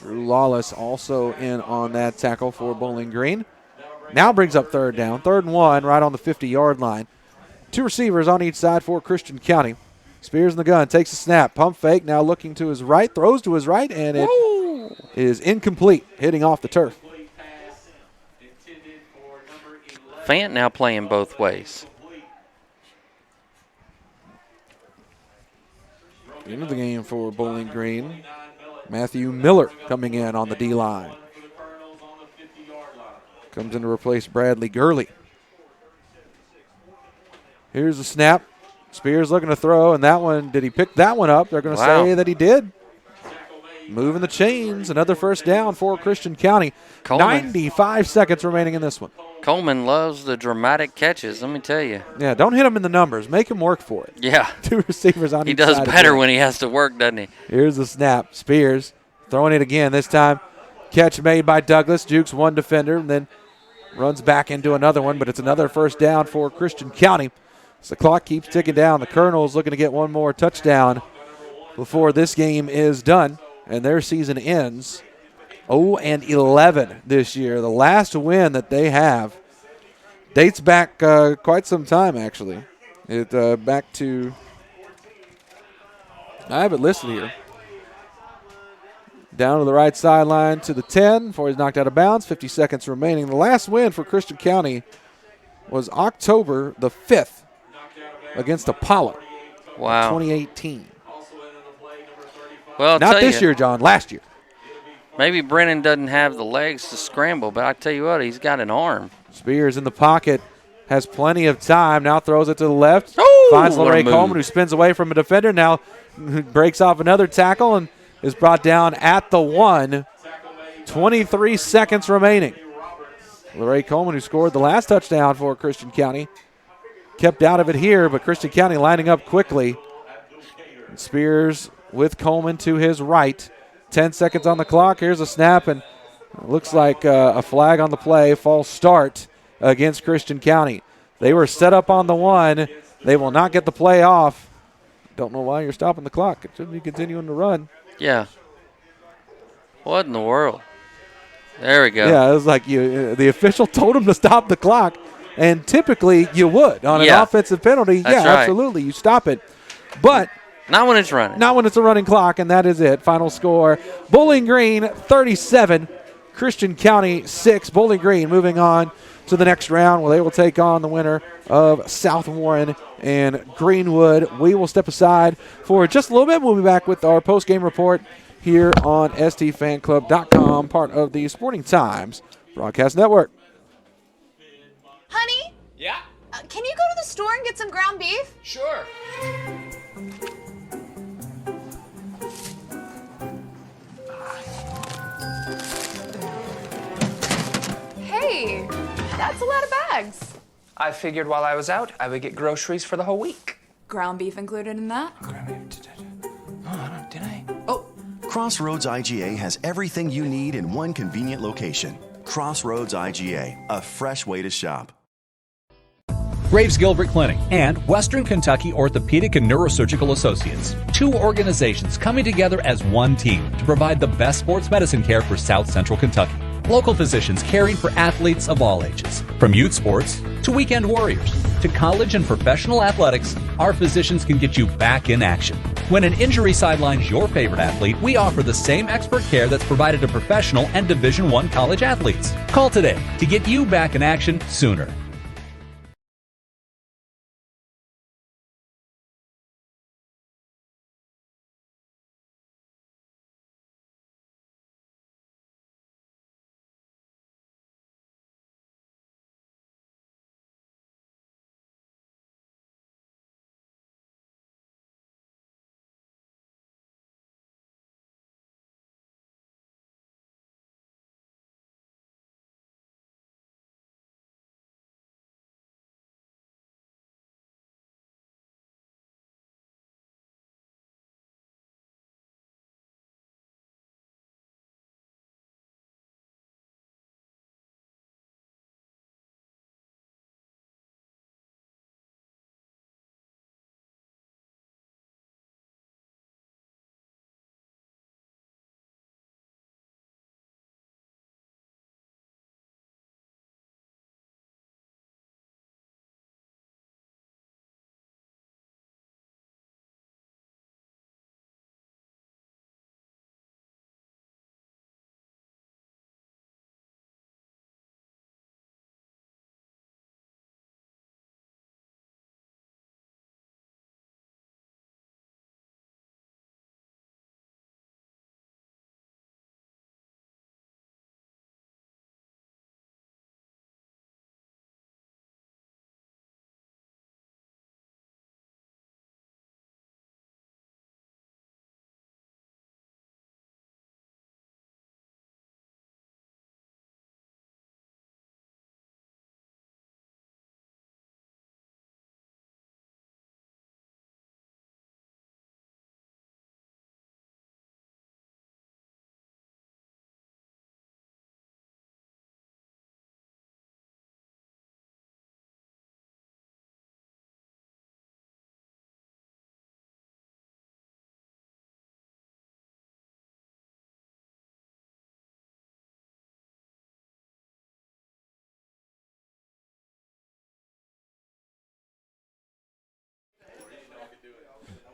[SPEAKER 1] Drew Lawless also in on that tackle for Bowling Green. Now brings up 3rd down. 3rd and 1 right on the 50-yard line. 2 receivers on each side for Christian County. Spears in the gun, takes a snap, pump fake, now looking to his right, throws to his right, and it is incomplete, hitting off the turf.
[SPEAKER 2] Fant now playing both ways.
[SPEAKER 1] Into the game for Bowling Green. Matthew Miller coming in on the D-line. Comes in to replace Bradley Gurley. Here's the snap. Spears looking to throw, and that one, did he pick that one up? They're going to say that he did. Moving the chains, another first down for Christian County.
[SPEAKER 2] Coleman.
[SPEAKER 1] 95 seconds remaining in this one.
[SPEAKER 2] Coleman loves the dramatic catches, let me tell you.
[SPEAKER 1] Yeah, don't hit him in the numbers. Make him work for it.
[SPEAKER 2] Yeah.
[SPEAKER 1] 2 receivers on
[SPEAKER 2] He
[SPEAKER 1] each
[SPEAKER 2] does
[SPEAKER 1] side.
[SPEAKER 2] better when he has to work, doesn't he?
[SPEAKER 1] Here's the snap. Spears throwing it again. This time, catch made by Douglas. Jukes one defender and then runs back into another one, but it's another first down for Christian County. So the clock keeps ticking down. The Colonels looking to get one more touchdown before this game is done, and their season ends 0-11 this year. The last win that they have dates back quite some time, actually. Back to, I have it listed here. Down to the right sideline to the 10 before he's knocked out of bounds. 50 seconds remaining. The last win for Christian County was October the 5th against Apollo.
[SPEAKER 2] Wow.
[SPEAKER 1] 2018.
[SPEAKER 2] Well,
[SPEAKER 1] not this year, John. Last year.
[SPEAKER 2] Maybe Brennan doesn't have the legs to scramble, but I tell you what, he's got an arm.
[SPEAKER 1] Spears in the pocket, has plenty of time. Now throws it to the left.
[SPEAKER 2] Oh,
[SPEAKER 1] finds LeRae Coleman, who spins away from a defender. Now breaks off another tackle and is brought down at the 1. 23 seconds remaining. LeRae Coleman, who scored the last touchdown for Christian County, kept out of it here, but Christian County lining up quickly. Spears with Coleman to his right. 10 seconds on the clock. Here's a snap, and it looks like a flag on the play. False start against Christian County. They were set up on the 1. They will not get the play off. Don't know why you're stopping the clock. It should be continuing to run.
[SPEAKER 2] Yeah. What in the world? There we go.
[SPEAKER 1] Yeah, it was like the official told him to stop the clock, and typically you would on an offensive penalty.
[SPEAKER 2] That's
[SPEAKER 1] yeah,
[SPEAKER 2] right.
[SPEAKER 1] Absolutely, you stop it. But
[SPEAKER 2] not when it's running.
[SPEAKER 1] Not when it's a running clock, and that is it. Final score, Bowling Green 37, Christian County 6. Bowling Green moving on to the next round where they will take on the winner of South Warren and Greenwood. We will step aside for just a little bit. We'll be back with our post-game report here on stfanclub.com, part of the Sporting Times Broadcast Network.
[SPEAKER 3] Honey?
[SPEAKER 4] Yeah?
[SPEAKER 3] Can you go to the store and get some ground beef?
[SPEAKER 4] Sure.
[SPEAKER 3] Hey, that's a lot of bags.
[SPEAKER 4] I figured while I was out, I would get groceries for the whole week.
[SPEAKER 3] Ground beef included in that?
[SPEAKER 4] Did I?
[SPEAKER 3] Oh.
[SPEAKER 5] Crossroads IGA has everything you need in one convenient location. Crossroads IGA, a fresh way to shop.
[SPEAKER 6] Graves Gilbert Clinic and Western Kentucky Orthopedic and Neurosurgical Associates, 2 organizations coming together as one team to provide the best sports medicine care for South Central Kentucky. Local physicians caring for athletes of all ages, from youth sports to weekend warriors to college and professional athletics. Our physicians can get you back in action. When an injury sidelines your favorite athlete, we offer the same expert care that's provided to professional and Division I college athletes. Call today to get you back in action sooner.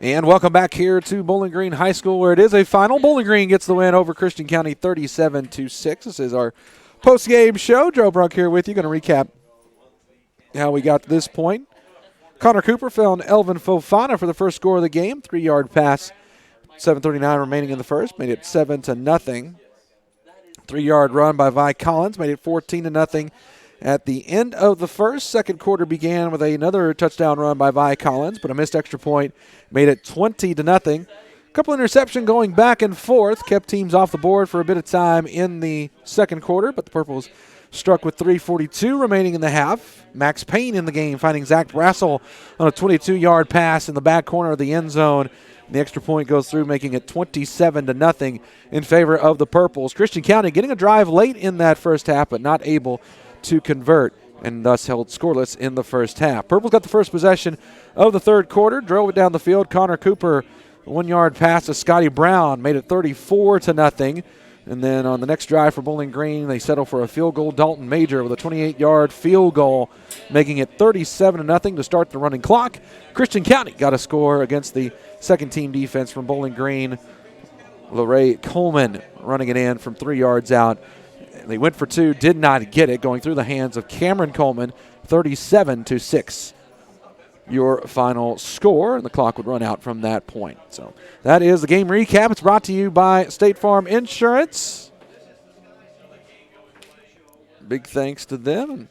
[SPEAKER 1] And welcome back here to Bowling Green High School, where it is a final. Bowling Green gets the win over Christian County 37-6. This is our post-game show. Joe Brunk here with you. Going to recap how we got to this point. Connor Cooper found Elvin Fofana for the first score of the game. 3-yard pass, 7:39 remaining in the first, made it 7-0. 3-yard run by Vi Collins made it 14-0 at the end of the first. Second quarter began with another touchdown run by Vi Collins, but a missed extra point made it 20-0. Couple interception going back and forth kept teams off the board for a bit of time in the second quarter, but the Purples struck with 3:42 remaining in the half. Max Payne in the game, finding Zach Brassel on a 22-yard pass in the back corner of the end zone. The extra point goes through, making it 27-0 in favor of the Purples. Christian County getting a drive late in that first half, but not able to convert, and thus held scoreless in the first half. Purples got the first possession of the third quarter, drove it down the field. Connor Cooper, 1-yard pass to Scotty Brown, made it 34-0. And then on the next drive for Bowling Green, they settle for a field goal. Dalton Major with a 28-yard field goal, making it 37-0 to start the running clock. Christian County got a score against the second-team defense from Bowling Green. LaRae Coleman running it in from 3 yards out. They went for two, did not get it, going through the hands of Cameron Coleman, 37-6. Your final score, and the clock would run out from that point. So that is the game recap. It's brought to you by State Farm Insurance. Big thanks to them.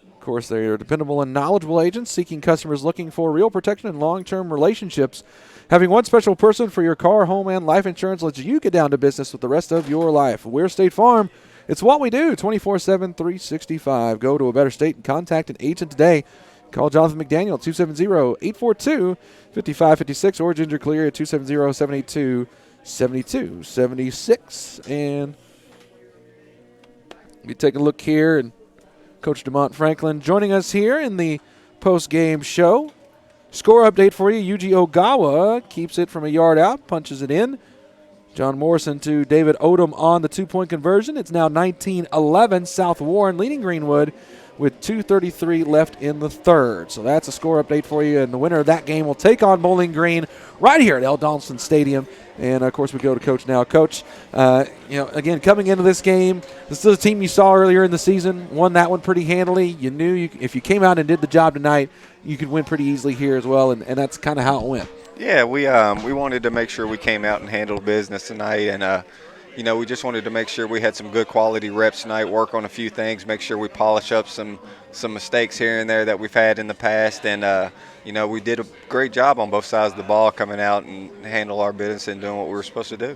[SPEAKER 1] Of course, they are dependable and knowledgeable agents seeking customers looking for real protection and long-term relationships. Having one special person for your car, home, and life insurance lets you get down to business with the rest of your life. We're State Farm. It's what we do, 24/7, 365. Go to a better state and contact an agent today. Call Jonathan McDaniel at 270-842-5556 or Ginger Cleary at 270-782-7276. And we take a look here, and Coach DeMont Franklin joining us here in the post-game show. Score update for you. Yuji Ogawa keeps it from a yard out, punches it in. John Morrison to David Odom on the two-point conversion. It's now 19-11. South Warren leading Greenwood with 2:33 left in the third. So that's a score update for you, and the winner of that game will take on Bowling Green right here at L. Donaldson Stadium. And, of course, we go to Coach now. Coach, again, coming into this game, this is a team you saw earlier in the season, won that one pretty handily. You knew if you came out and did the job tonight, you could win pretty easily here as well, and that's kind of how it went.
[SPEAKER 8] Yeah, we wanted to make sure we came out and handled business tonight, and we just wanted to make sure we had some good quality reps tonight, work on a few things, make sure we polish up some mistakes here and there that we've had in the past, and we did a great job on both sides of the ball coming out and handle our business and doing what we were supposed to do.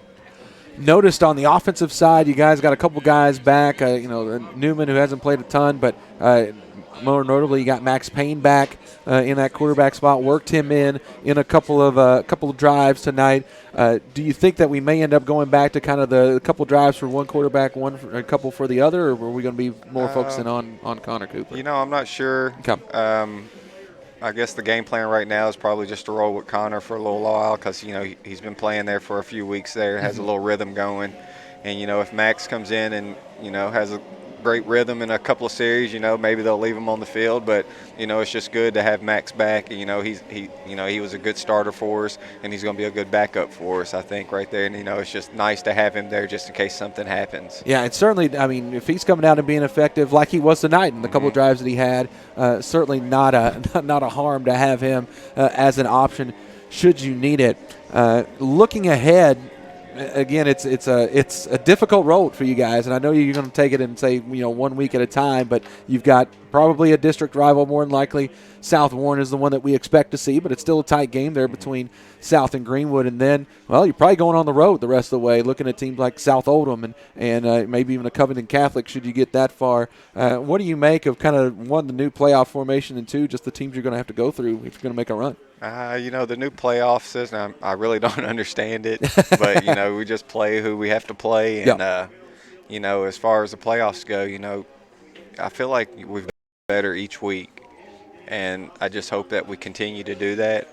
[SPEAKER 1] Noticed on the offensive side, you guys got a couple guys back. Newman, who hasn't played a ton, but more notably, you got Max Payne back in that quarterback spot. Worked him in a couple of drives tonight. Do you think that we may end up going back to kind of the couple drives for one quarterback, a couple for the other, or are we going to be more focusing on Connor Cooper?
[SPEAKER 8] I'm not sure.
[SPEAKER 1] Okay.
[SPEAKER 8] I guess the game plan right now is probably just to roll with Connor for a little while because, he's been playing there for a few weeks there, has a little rhythm going. And, if Max comes in and, has a great rhythm in a couple of series, maybe they'll leave him on the field. But, it's just good to have Max back. He was a good starter for us, and he's going to be a good backup for us, I think, right there. And, it's just nice to have him there just in case something happens.
[SPEAKER 1] Yeah, and certainly, if he's coming out and being effective like he was tonight in the couple of drives that he had, certainly not a harm to have him as an option should you need it. Looking ahead, again, it's a difficult road for you guys, and I know you're going to take it and say 1 week at a time, but you've got probably a district rival more than likely. South Warren is the one that we expect to see, but it's still a tight game there between South and Greenwood, and then you're probably going on the road the rest of the way, looking at teams like South Oldham and maybe even a Covington Catholic should you get that far. What do you make of kind of one, the new playoff formation, and two, just the teams you're going to have to go through if you're going to make a run?
[SPEAKER 8] The new playoff system, I really don't understand it. But, we just play who we have to play. And, as far as the playoffs go, I feel like we've been better each week. And I just hope that we continue to do that.